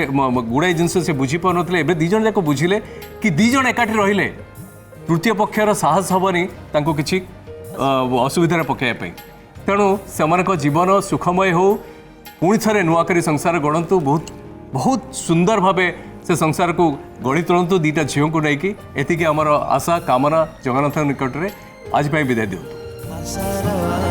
ଗୁଡ଼ାଏ ଜିନିଷ ସେ ବୁଝିପାରୁନଥିଲେ ଏବେ ଦି ଜଣ ଯାକ ବୁଝିଲେ କି ଦି ଜଣ ଏକାଠି ରହିଲେ ତୃତୀୟ ପକ୍ଷର ସାହସ ହେବନି ତାଙ୍କୁ କିଛି ଅସୁବିଧାରେ ପକାଇବା ପାଇଁ ତେଣୁ ସେମାନଙ୍କ ଜୀବନ ସୁଖମୟ ହେଉ ପୁଣି ଥରେ ନୂଆ କରି ସଂସାର ଗଢ଼ନ୍ତୁ ବହୁତ ବହୁତ ସୁନ୍ଦର ଭାବେ ସେ ସଂସାରକୁ ଗଢ଼ି ତୋଳନ୍ତୁ ଦୁଇଟା ଝିଅଙ୍କୁ ନେଇକି ଏତିକି ଆମର ଆଶା କାମନା ଜଗନ୍ନାଥ ନିକଟରେ ଆଜି ପାଇଁ ବିଦାୟ ଦିଅନ୍ତୁ